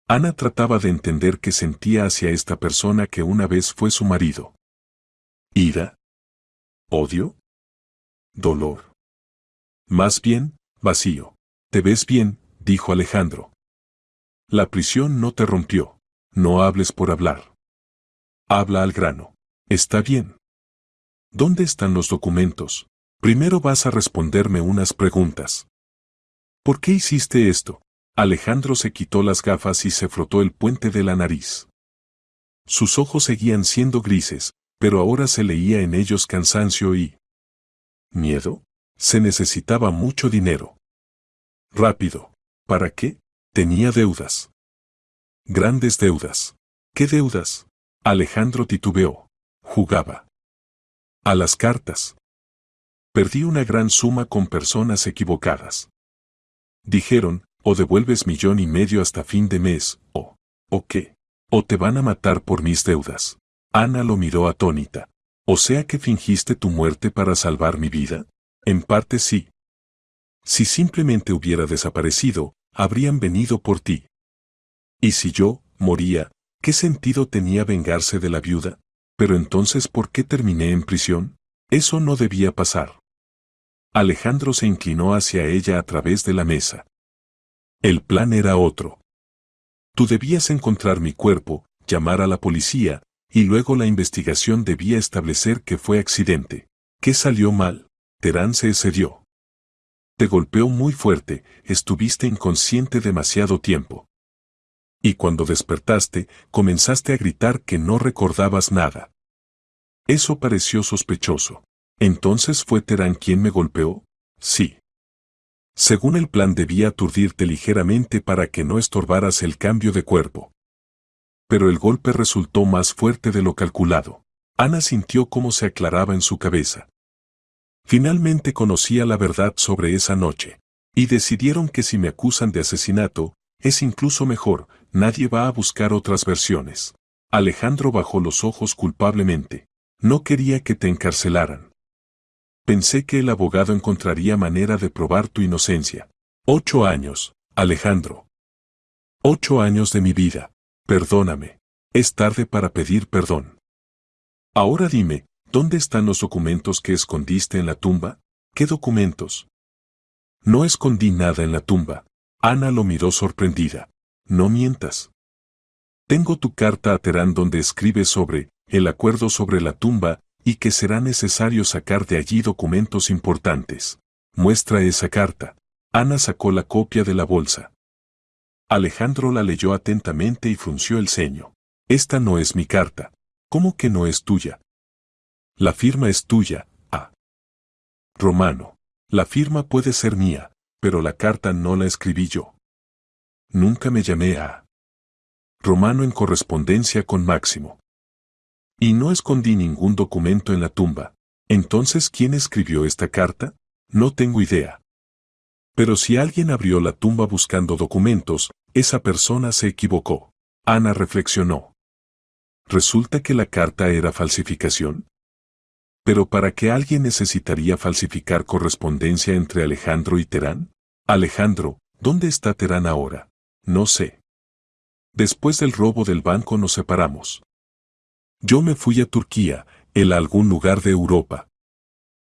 Ana trataba de entender qué sentía hacia esta persona que una vez fue su marido. ¿Ira? ¿Odio? ¿Dolor? Más bien, vacío. Te ves bien, dijo Alejandro. La prisión no te rompió. No hables por hablar. Habla al grano. Está bien. ¿Dónde están los documentos? Primero vas a responderme unas preguntas. ¿Por qué hiciste esto? Alejandro se quitó las gafas y se frotó el puente de la nariz. Sus ojos seguían siendo grises, pero ahora se leía en ellos cansancio y miedo. Se necesitaba mucho dinero. Rápido. ¿Para qué? Tenía deudas. Grandes deudas. ¿Qué deudas? Alejandro titubeó. Jugaba. A las cartas. Perdí una gran suma con personas equivocadas. Dijeron, o devuelves 1,5 millones hasta fin de mes, o qué, o te van a matar por mis deudas. Ana lo miró atónita. ¿O sea que fingiste tu muerte para salvar mi vida? En parte sí. Si simplemente hubiera desaparecido, habrían venido por ti. Y si yo moría, ¿qué sentido tenía vengarse de la viuda? Pero entonces, ¿por qué terminé en prisión? Eso no debía pasar. Alejandro se inclinó hacia ella a través de la mesa. El plan era otro. Tú debías encontrar mi cuerpo, llamar a la policía, y luego la investigación debía establecer que fue accidente. ¿Qué salió mal? Terán se excedió. Te golpeó muy fuerte, estuviste inconsciente demasiado tiempo. Y cuando despertaste, comenzaste a gritar que no recordabas nada. Eso pareció sospechoso. ¿Entonces fue Terán quien me golpeó? Sí. Según el plan debía aturdirte ligeramente para que no estorbaras el cambio de cuerpo. Pero el golpe resultó más fuerte de lo calculado. Ana sintió cómo se aclaraba en su cabeza. Finalmente conocía la verdad sobre esa noche. Y decidieron que si me acusan de asesinato, es incluso mejor, nadie va a buscar otras versiones. Alejandro bajó los ojos culpablemente. No quería que te encarcelaran. Pensé que el abogado encontraría manera de probar tu inocencia. 8 años, Alejandro. 8 años de mi vida. Perdóname. Es tarde para pedir perdón. Ahora dime, ¿Dónde están los documentos que escondiste en la tumba? ¿Qué documentos? No escondí nada en la tumba. Ana lo miró sorprendida. No mientas. Tengo tu carta a Terán donde escribes sobre el acuerdo sobre la tumba y que será necesario sacar de allí documentos importantes. Muestra esa carta. Ana sacó la copia de la bolsa. Alejandro la leyó atentamente y frunció el ceño. Esta no es mi carta. ¿Cómo que no es tuya? La firma es tuya, ah. Romano. La firma puede ser mía, pero la carta no la escribí yo. Nunca me llamé a Romano en correspondencia con Máximo. Y no escondí ningún documento en la tumba. Entonces, ¿quién escribió esta carta? No tengo idea. Pero si alguien abrió la tumba buscando documentos, esa persona se equivocó. Ana reflexionó. ¿Resulta que la carta era falsificación? ¿Pero para qué alguien necesitaría falsificar correspondencia entre Alejandro y Terán? Alejandro, ¿dónde está Terán ahora? No sé. Después del robo del banco nos separamos. Yo me fui a Turquía, él a algún lugar de Europa.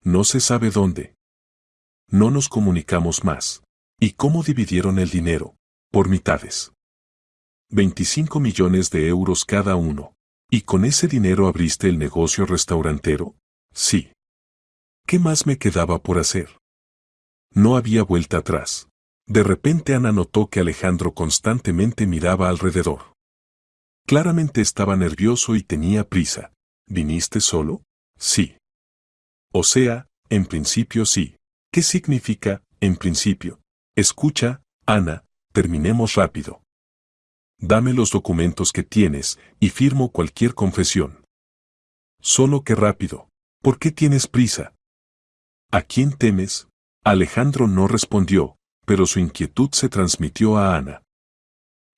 No se sabe dónde. No nos comunicamos más. ¿Y cómo dividieron el dinero? Por mitades. 25 millones de euros cada uno. ¿Y con ese dinero abriste el negocio restaurantero? Sí. ¿Qué más me quedaba por hacer? No había vuelta atrás. De repente Ana notó que Alejandro constantemente miraba alrededor. Claramente estaba nervioso y tenía prisa. ¿Viniste solo? Sí. O sea, en principio sí. ¿Qué significa, en principio? Escucha, Ana, terminemos rápido. Dame los documentos que tienes y firmo cualquier confesión. Solo que rápido. ¿Por qué tienes prisa? ¿A quién temes? Alejandro no respondió, pero su inquietud se transmitió a Ana.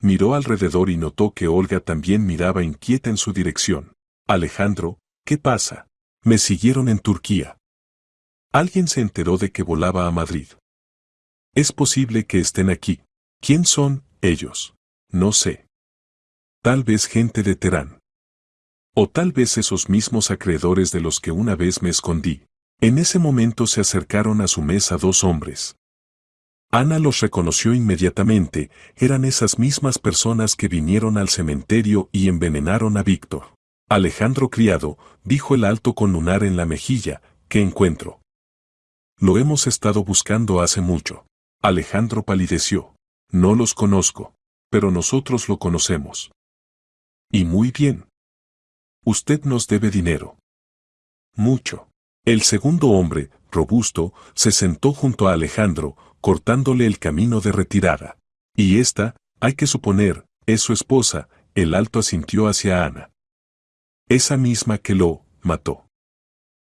Miró alrededor y notó que Olga también miraba inquieta en su dirección. Alejandro, ¿qué pasa? Me siguieron en Turquía. Alguien se enteró de que volaba a Madrid. Es posible que estén aquí. ¿Quién son ellos? No sé. Tal vez gente de Terán. O tal vez esos mismos acreedores de los que una vez me escondí. En ese momento se acercaron a su mesa dos hombres. Ana los reconoció inmediatamente, eran esas mismas personas que vinieron al cementerio y envenenaron a Víctor. Alejandro Criado, dijo el alto con lunar en la mejilla, ¿qué encuentro? Lo hemos estado buscando hace mucho. Alejandro palideció. No los conozco, pero nosotros lo conocemos. Y muy bien. Usted nos debe dinero. Mucho. El segundo hombre, robusto, se sentó junto a Alejandro, cortándole el camino de retirada. Y esta, hay que suponer, es su esposa, el alto asintió hacia Ana. Esa misma que lo mató.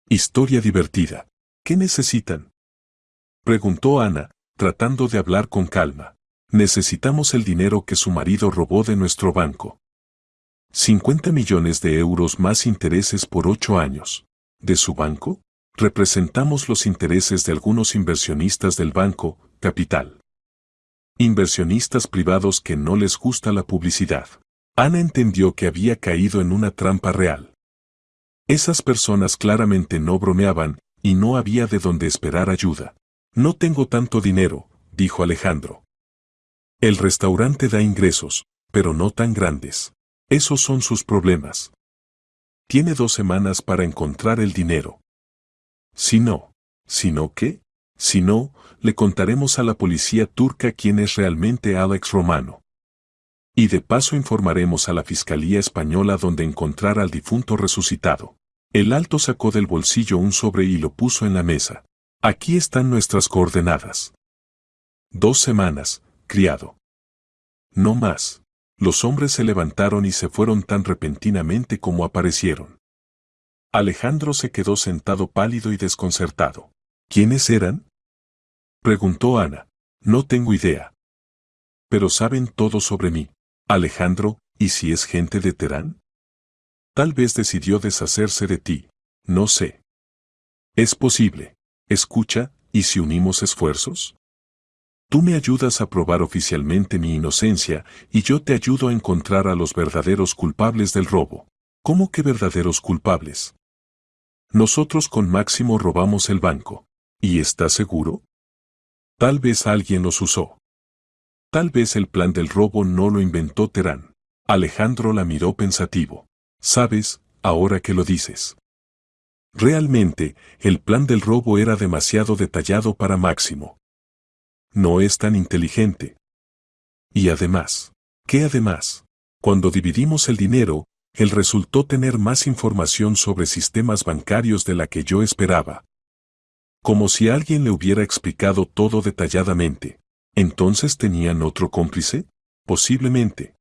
Historia divertida. ¿Qué necesitan? Preguntó Ana, tratando de hablar con calma. Necesitamos el dinero que su marido robó de nuestro banco. 50 millones de euros más intereses por 8 años. ¿De su banco? Representamos los intereses de algunos inversionistas del banco, Capital. Inversionistas privados que no les gusta la publicidad. Ana entendió que había caído en una trampa real. Esas personas claramente no bromeaban, y no había de dónde esperar ayuda. No tengo tanto dinero, dijo Alejandro. El restaurante da ingresos, pero no tan grandes. Esos son sus problemas. Tiene 2 semanas para encontrar el dinero. Si no, ¿qué? Si no, le contaremos a la policía turca quién es realmente Alex Romano. Y de paso informaremos a la Fiscalía Española donde encontrar al difunto resucitado. El alto sacó del bolsillo un sobre y lo puso en la mesa. Aquí están nuestras coordenadas. 2 semanas, criado. No más. Los hombres se levantaron y se fueron tan repentinamente como aparecieron. Alejandro se quedó sentado pálido y desconcertado. ¿Quiénes eran? Preguntó Ana. No tengo idea. Pero saben todo sobre mí. Alejandro, ¿y si es gente de Terán? Tal vez decidió deshacerse de ti. No sé. Es posible. Escucha, ¿y si unimos esfuerzos? Tú me ayudas a probar oficialmente mi inocencia, y yo te ayudo a encontrar a los verdaderos culpables del robo. ¿Cómo que verdaderos culpables? Nosotros con Máximo robamos el banco. ¿Y estás seguro? Tal vez alguien los usó. Tal vez el plan del robo no lo inventó Terán. Alejandro la miró pensativo. ¿Sabes, ahora que lo dices? Realmente, el plan del robo era demasiado detallado para Máximo. No es tan inteligente. Y además, ¿qué además? Cuando dividimos el dinero, él resultó tener más información sobre sistemas bancarios de la que yo esperaba. Como si alguien le hubiera explicado todo detalladamente. ¿Entonces tenían otro cómplice? Posiblemente.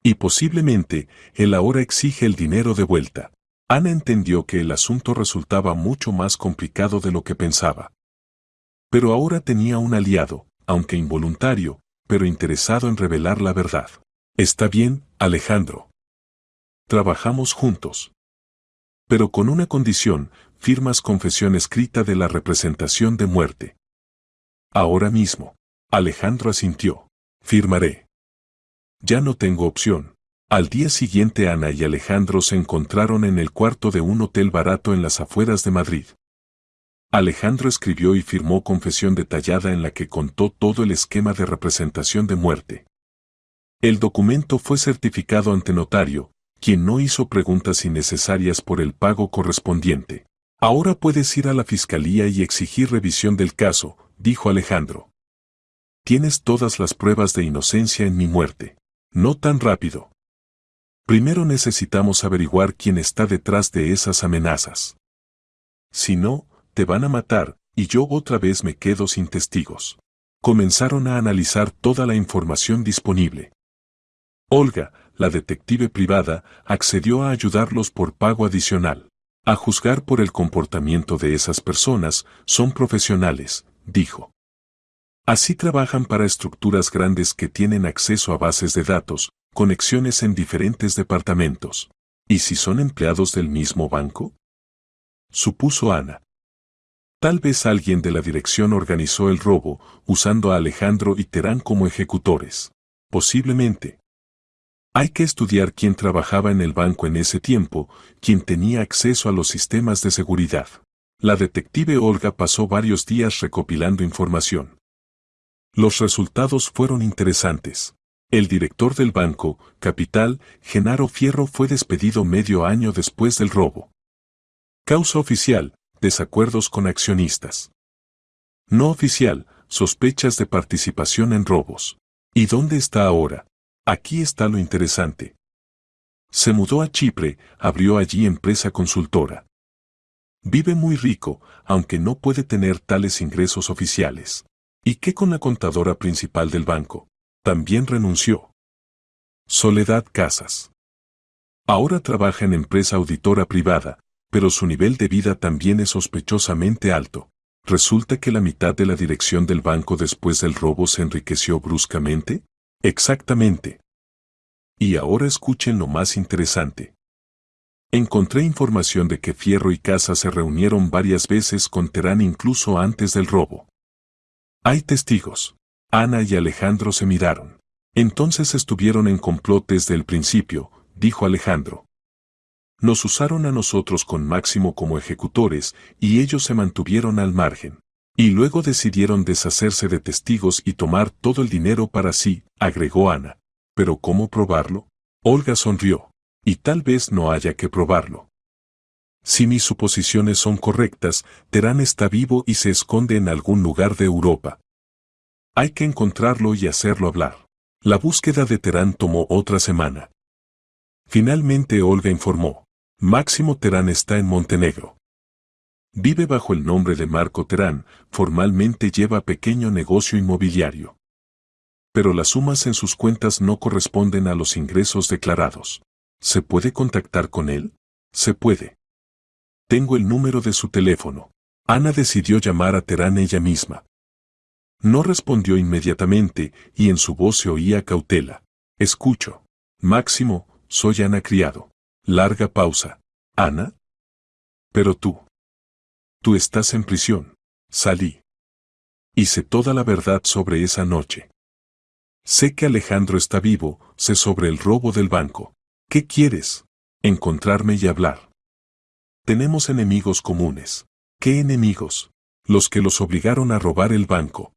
Y posiblemente, él ahora exige el dinero de vuelta. Ana entendió que el asunto resultaba mucho más complicado de lo que pensaba. Pero ahora tenía un aliado, aunque involuntario, pero interesado en revelar la verdad. Está bien, Alejandro. Trabajamos juntos. Pero con una condición: firmas confesión escrita de la representación de muerte. Ahora mismo. Alejandro asintió. Firmaré. Ya no tengo opción. Al día siguiente Ana y Alejandro se encontraron en el cuarto de un hotel barato en las afueras de Madrid. Alejandro escribió y firmó confesión detallada en la que contó todo el esquema de representación de muerte. El documento fue certificado ante notario, quien no hizo preguntas innecesarias por el pago correspondiente. Ahora puedes ir a la fiscalía y exigir revisión del caso, dijo Alejandro. Tienes todas las pruebas de inocencia en mi muerte. No tan rápido. Primero necesitamos averiguar quién está detrás de esas amenazas. Si no, te van a matar, y yo otra vez me quedo sin testigos. Comenzaron a analizar toda la información disponible. Olga, la detective privada, accedió a ayudarlos por pago adicional. A juzgar por el comportamiento de esas personas, son profesionales, dijo. Así trabajan para estructuras grandes que tienen acceso a bases de datos, conexiones en diferentes departamentos. ¿Y si son empleados del mismo banco? Supuso Ana. Tal vez alguien de la dirección organizó el robo, usando a Alejandro y Terán como ejecutores. Posiblemente. Hay que estudiar quién trabajaba en el banco en ese tiempo, quién tenía acceso a los sistemas de seguridad. La detective Olga pasó varios días recopilando información. Los resultados fueron interesantes. El director del banco, Capital, Genaro Fierro, fue despedido medio año después del robo. Causa oficial: desacuerdos con accionistas. No oficial: sospechas de participación en robos. ¿Y dónde está ahora? Aquí está lo interesante. Se mudó a Chipre, abrió allí empresa consultora. Vive muy rico, aunque no puede tener tales ingresos oficiales. ¿Y qué con la contadora principal del banco? También renunció. Soledad Casas. Ahora trabaja en empresa auditora privada, pero su nivel de vida también es sospechosamente alto. ¿Resulta que la mitad de la dirección del banco después del robo se enriqueció bruscamente? Exactamente. Y ahora escuchen lo más interesante. Encontré información de que Fierro y Casas se reunieron varias veces con Terán incluso antes del robo. Hay testigos. Ana y Alejandro se miraron. Entonces estuvieron en complot desde el principio, dijo Alejandro. Nos usaron a nosotros con Máximo como ejecutores y ellos se mantuvieron al margen. Y luego decidieron deshacerse de testigos y tomar todo el dinero para sí, agregó Ana. ¿Pero cómo probarlo? Olga sonrió. Y tal vez no haya que probarlo. Si mis suposiciones son correctas, Terán está vivo y se esconde en algún lugar de Europa. Hay que encontrarlo y hacerlo hablar. La búsqueda de Terán tomó otra semana. Finalmente Olga informó. Máximo Terán está en Montenegro. Vive bajo el nombre de Marco Terán, formalmente lleva pequeño negocio inmobiliario. Pero las sumas en sus cuentas no corresponden a los ingresos declarados. ¿Se puede contactar con él? Se puede. Tengo el número de su teléfono. Ana decidió llamar a Terán ella misma. No respondió inmediatamente y en su voz se oía cautela. Escucho. Máximo, soy Ana Criado. Larga pausa. ¿Ana? Pero tú. Tú estás en prisión. Salí. Y sé toda la verdad sobre esa noche. Sé que Alejandro está vivo, sé sobre el robo del banco. ¿Qué quieres? Encontrarme y hablar. Tenemos enemigos comunes. ¿Qué enemigos? Los que los obligaron a robar el banco.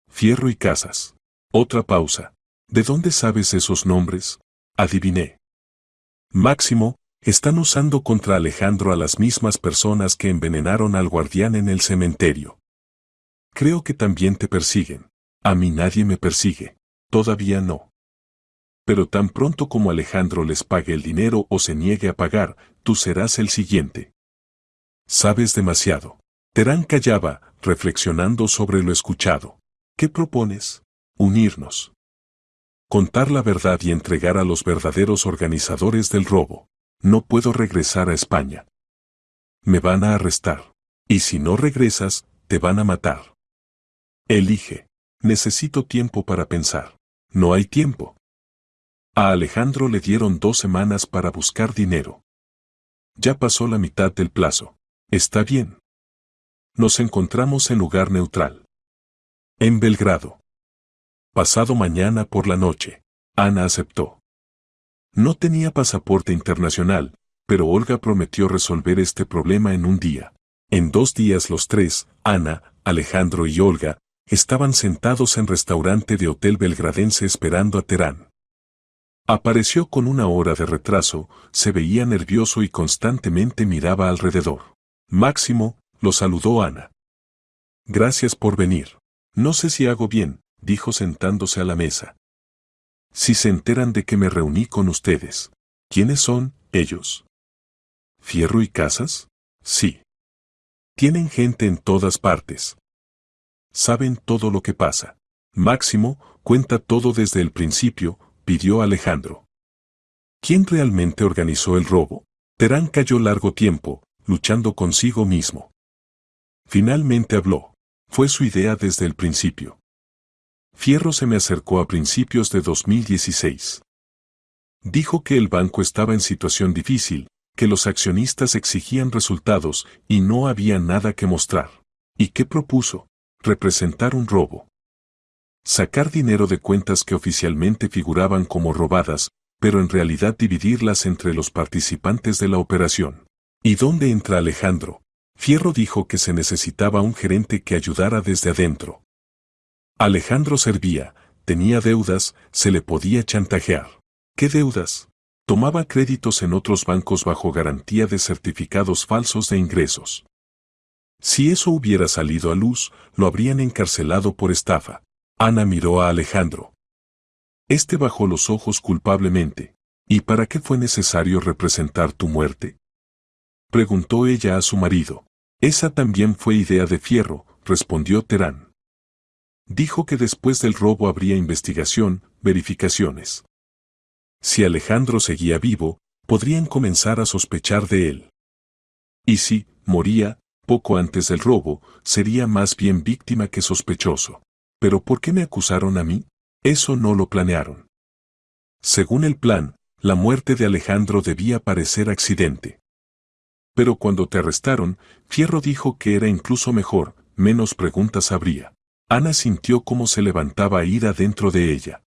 Fierro y Casas. Otra pausa. ¿De dónde sabes esos nombres? Adiviné. Máximo, están usando contra Alejandro a las mismas personas que envenenaron al guardián en el cementerio. Creo que también te persiguen. A mí nadie me persigue. Todavía no. Pero tan pronto como Alejandro les pague el dinero o se niegue a pagar, tú serás el siguiente. Sabes demasiado. Terán callaba, reflexionando sobre lo escuchado. ¿Qué propones? Unirnos. Contar la verdad y entregar a los verdaderos organizadores del robo. No puedo regresar a España. Me van a arrestar. Y si no regresas, te van a matar. Elige. Necesito tiempo para pensar. No hay tiempo. A Alejandro le dieron 2 semanas para buscar dinero. Ya pasó la mitad del plazo. Está bien. Nos encontramos en lugar neutral. En Belgrado. Pasado mañana por la noche. Ana aceptó. No tenía pasaporte internacional, pero Olga prometió resolver este problema en un día. En 2 días los tres, Ana, Alejandro y Olga, estaban sentados en restaurante de hotel belgradense esperando a Terán. Apareció con 1 hora de retraso, se veía nervioso y constantemente miraba alrededor. Máximo, lo saludó Ana. Gracias por venir. No sé si hago bien, dijo sentándose a la mesa. Si se enteran de que me reuní con ustedes. ¿Quiénes son ellos? ¿Fierro y Casas? Sí. Tienen gente en todas partes. Saben todo lo que pasa. Máximo, cuenta todo desde el principio, pidió Alejandro. ¿Quién realmente organizó el robo? Terán cayó largo tiempo, luchando consigo mismo. Finalmente habló. Fue su idea desde el principio. Fierro se me acercó a principios de 2016. Dijo que el banco estaba en situación difícil, que los accionistas exigían resultados y no había nada que mostrar. ¿Y qué propuso? Representar un robo. Sacar dinero de cuentas que oficialmente figuraban como robadas, pero en realidad dividirlas entre los participantes de la operación. ¿Y dónde entra Alejandro? Fierro dijo que se necesitaba un gerente que ayudara desde adentro. Alejandro servía, tenía deudas, se le podía chantajear. ¿Qué deudas? Tomaba créditos en otros bancos bajo garantía de certificados falsos de ingresos. Si eso hubiera salido a luz, lo habrían encarcelado por estafa. Ana miró a Alejandro. Este bajó los ojos culpablemente. ¿Y para qué fue necesario representar tu muerte? Preguntó ella a su marido. Esa también fue idea de Fierro, respondió Terán. Dijo que después del robo habría investigación, verificaciones. Si Alejandro seguía vivo, podrían comenzar a sospechar de él. Y si moría, poco antes del robo, sería más bien víctima que sospechoso. ¿Pero por qué me acusaron a mí? Eso no lo planearon. Según el plan, la muerte de Alejandro debía parecer accidente. Pero cuando te arrestaron, Fierro dijo que era incluso mejor, menos preguntas habría. Ana sintió cómo se levantaba ira dentro de ella.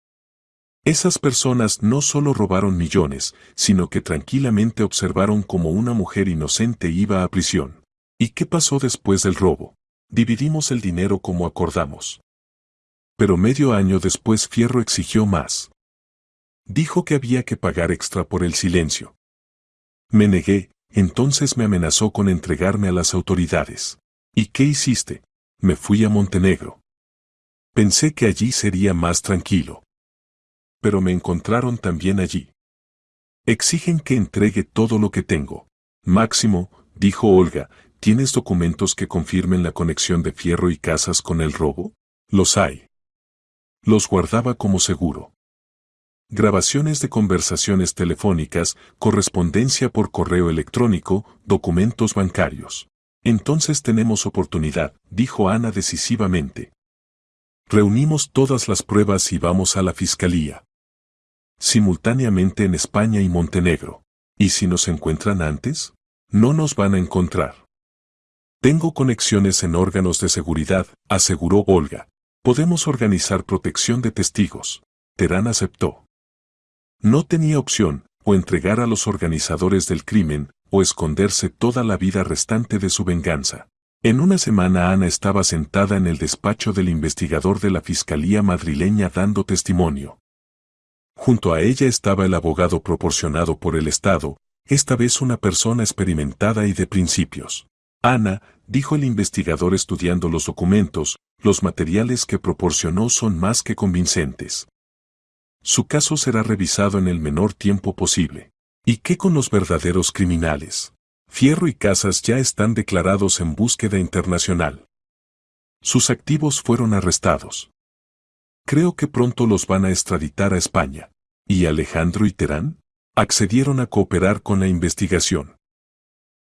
Esas personas no solo robaron millones, sino que tranquilamente observaron cómo una mujer inocente iba a prisión. ¿Y qué pasó después del robo? Dividimos el dinero como acordamos. Pero medio año después Fierro exigió más. Dijo que había que pagar extra por el silencio. Me negué, entonces me amenazó con entregarme a las autoridades. ¿Y qué hiciste? Me fui a Montenegro. Pensé que allí sería más tranquilo. Pero me encontraron también allí. Exigen que entregue todo lo que tengo. Máximo, dijo Olga, ¿tienes documentos que confirmen la conexión de Fierro y Casas con el robo? Los hay. Los guardaba como seguro. Grabaciones de conversaciones telefónicas, correspondencia por correo electrónico, documentos bancarios. Entonces tenemos oportunidad, dijo Ana decisivamente. Reunimos todas las pruebas y vamos a la fiscalía. Simultáneamente en España y Montenegro. ¿Y si nos encuentran antes? No nos van a encontrar. Tengo conexiones en órganos de seguridad, aseguró Olga. Podemos organizar protección de testigos. Terán aceptó. No tenía opción, o entregar a los organizadores del crimen, o esconderse toda la vida restante de su venganza. En una semana Ana estaba sentada en el despacho del investigador de la Fiscalía madrileña dando testimonio. Junto a ella estaba el abogado proporcionado por el Estado, esta vez una persona experimentada y de principios. Ana, dijo el investigador estudiando los documentos, los materiales que proporcionó son más que convincentes. Su caso será revisado en el menor tiempo posible. ¿Y qué con los verdaderos criminales? Fierro y Casas ya están declarados en búsqueda internacional. Sus activos fueron arrestados. Creo que pronto los van a extraditar a España. ¿Y Alejandro y Terán? Accedieron a cooperar con la investigación.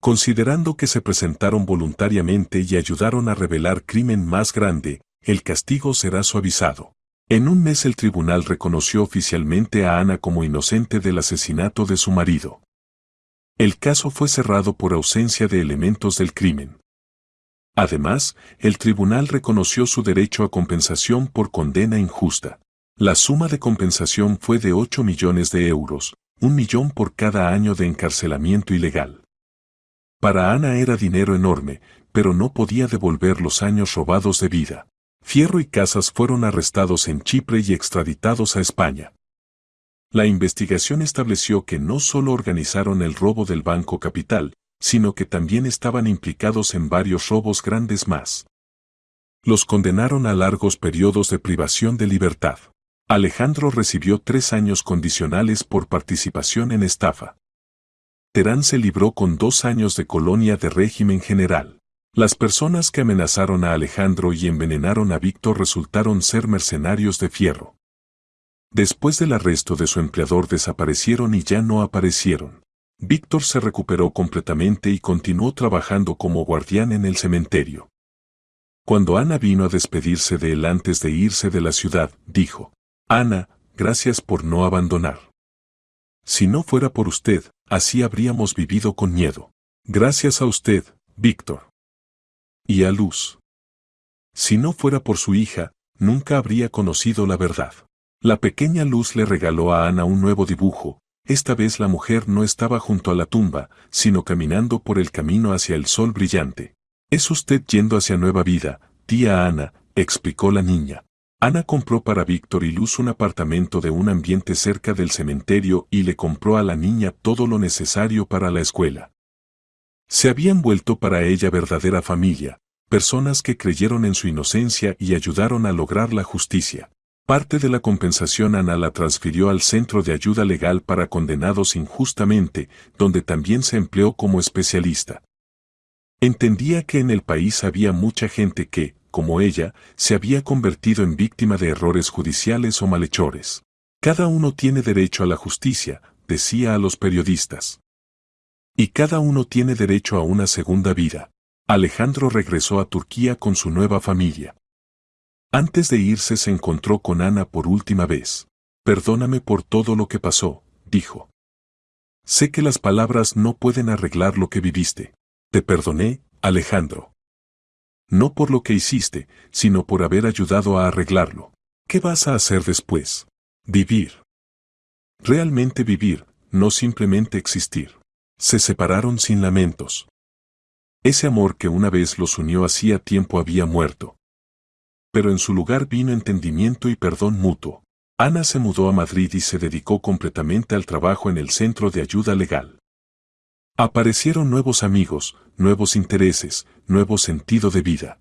Considerando que se presentaron voluntariamente y ayudaron a revelar crimen más grande, el castigo será suavizado. En un mes el tribunal reconoció oficialmente a Ana como inocente del asesinato de su marido. El caso fue cerrado por ausencia de elementos del crimen. Además, el tribunal reconoció su derecho a compensación por condena injusta. La suma de compensación fue de 8 millones de euros, 1 millón por cada año de encarcelamiento ilegal. Para Ana era dinero enorme, pero no podía devolver los años robados de vida. Fierro y Casas fueron arrestados en Chipre y extraditados a España. La investigación estableció que no solo organizaron el robo del Banco Capital, sino que también estaban implicados en varios robos grandes más. Los condenaron a largos periodos de privación de libertad. Alejandro recibió 3 años condicionales por participación en estafa. Terán se libró con 2 años de colonia de régimen general. Las personas que amenazaron a Alejandro y envenenaron a Víctor resultaron ser mercenarios de Fierro. Después del arresto de su empleador desaparecieron y ya no aparecieron. Víctor se recuperó completamente y continuó trabajando como guardián en el cementerio. Cuando Ana vino a despedirse de él antes de irse de la ciudad, dijo: «Ana, gracias por no abandonar. Si no fuera por usted, así habríamos vivido con miedo. Gracias a usted, Víctor. Y a Luz. Si no fuera por su hija, nunca habría conocido la verdad». La pequeña Luz le regaló a Ana un nuevo dibujo. Esta vez la mujer no estaba junto a la tumba, sino caminando por el camino hacia el sol brillante. «Es usted yendo hacia nueva vida, tía Ana», explicó la niña. Ana compró para Víctor y Luz un apartamento de un ambiente cerca del cementerio y le compró a la niña todo lo necesario para la escuela. Se habían vuelto para ella verdadera familia, personas que creyeron en su inocencia y ayudaron a lograr la justicia. Parte de la compensación Ana la transfirió al Centro de Ayuda Legal para Condenados Injustamente, donde también se empleó como especialista. Entendía que en el país había mucha gente que, como ella, se había convertido en víctima de errores judiciales o malhechores. Cada uno tiene derecho a la justicia, decía a los periodistas. Y cada uno tiene derecho a una segunda vida. Alejandro regresó a Turquía con su nueva familia. Antes de irse se encontró con Ana por última vez. «Perdóname por todo lo que pasó», dijo. «Sé que las palabras no pueden arreglar lo que viviste. Te perdoné, Alejandro. No por lo que hiciste, sino por haber ayudado a arreglarlo. ¿Qué vas a hacer después? Vivir. Realmente vivir, no simplemente existir». Se separaron sin lamentos. Ese amor que una vez los unió hacía tiempo había muerto. Pero en su lugar vino entendimiento y perdón mutuo. Ana se mudó a Madrid y se dedicó completamente al trabajo en el Centro de Ayuda Legal. Aparecieron nuevos amigos, nuevos intereses, nuevo sentido de vida.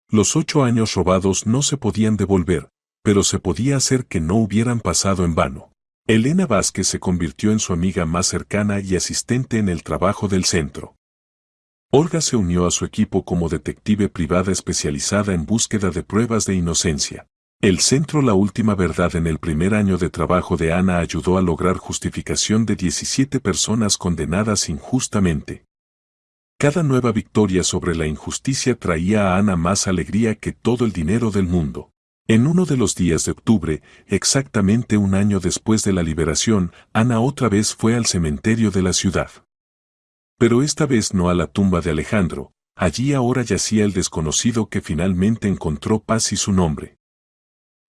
Los 8 años robados no se podían devolver, pero se podía hacer que no hubieran pasado en vano. Elena Vázquez se convirtió en su amiga más cercana y asistente en el trabajo del centro. Olga se unió a su equipo como detective privada especializada en búsqueda de pruebas de inocencia. El centro La Última Verdad en el primer año de trabajo de Ana ayudó a lograr justificación de 17 personas condenadas injustamente. Cada nueva victoria sobre la injusticia traía a Ana más alegría que todo el dinero del mundo. En uno de los días de octubre, exactamente un año después de la liberación, Ana otra vez fue al cementerio de la ciudad. Pero esta vez no a la tumba de Alejandro, allí ahora yacía el desconocido que finalmente encontró paz y su nombre.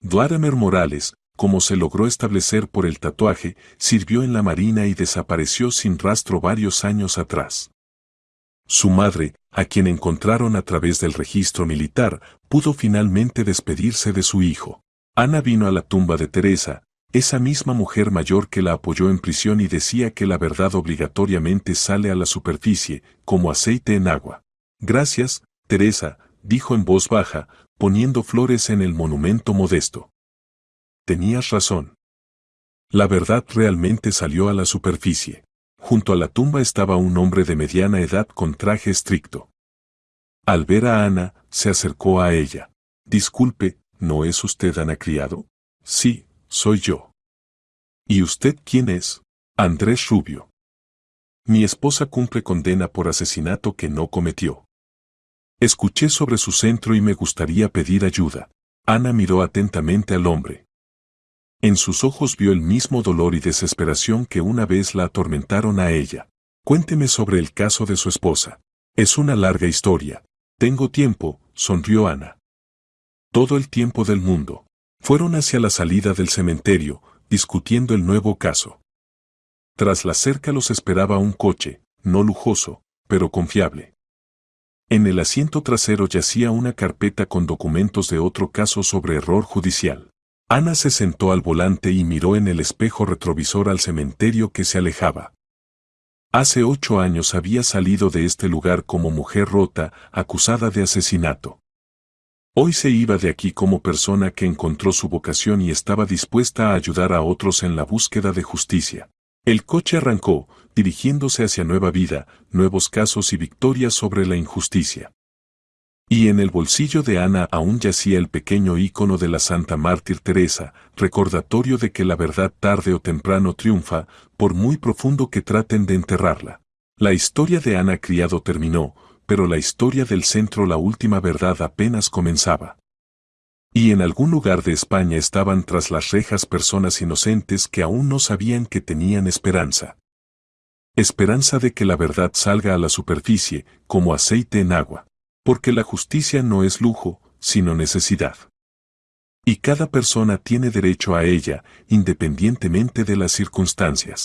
Vladimir Morales, como se logró establecer por el tatuaje, sirvió en la marina y desapareció sin rastro varios años atrás. Su madre, a quien encontraron a través del registro militar, pudo finalmente despedirse de su hijo. Ana vino a la tumba de Teresa, esa misma mujer mayor que la apoyó en prisión y decía que la verdad obligatoriamente sale a la superficie, como aceite en agua. Gracias, Teresa, dijo en voz baja, poniendo flores en el monumento modesto. Tenías razón. La verdad realmente salió a la superficie. Junto a la tumba estaba un hombre de mediana edad con traje estricto. Al ver a Ana, se acercó a ella. Disculpe, ¿no es usted Ana Criado? Sí, soy yo. ¿Y usted quién es? Andrés Rubio. Mi esposa cumple condena por asesinato que no cometió. Escuché sobre su centro y me gustaría pedir ayuda. Ana miró atentamente al hombre. En sus ojos vio el mismo dolor y desesperación que una vez la atormentaron a ella. Cuénteme sobre el caso de su esposa. Es una larga historia. Tengo tiempo, sonrió Ana. Todo el tiempo del mundo. Fueron hacia la salida del cementerio, discutiendo el nuevo caso. Tras la cerca los esperaba un coche, no lujoso, pero confiable. En el asiento trasero yacía una carpeta con documentos de otro caso sobre error judicial. Ana se sentó al volante y miró en el espejo retrovisor al cementerio que se alejaba. Hace 8 años había salido de este lugar como mujer rota, acusada de asesinato. Hoy se iba de aquí como persona que encontró su vocación y estaba dispuesta a ayudar a otros en la búsqueda de justicia. El coche arrancó, dirigiéndose hacia nueva vida, nuevos casos y victorias sobre la injusticia. Y en el bolsillo de Ana aún yacía el pequeño ícono de la Santa Mártir Teresa, recordatorio de que la verdad tarde o temprano triunfa, por muy profundo que traten de enterrarla. La historia de Ana Criado terminó, pero la historia del centro, la última verdad, apenas comenzaba. Y en algún lugar de España estaban tras las rejas personas inocentes que aún no sabían que tenían esperanza. Esperanza de que la verdad salga a la superficie, como aceite en agua. Porque la justicia no es lujo, sino necesidad. Y cada persona tiene derecho a ella, independientemente de las circunstancias.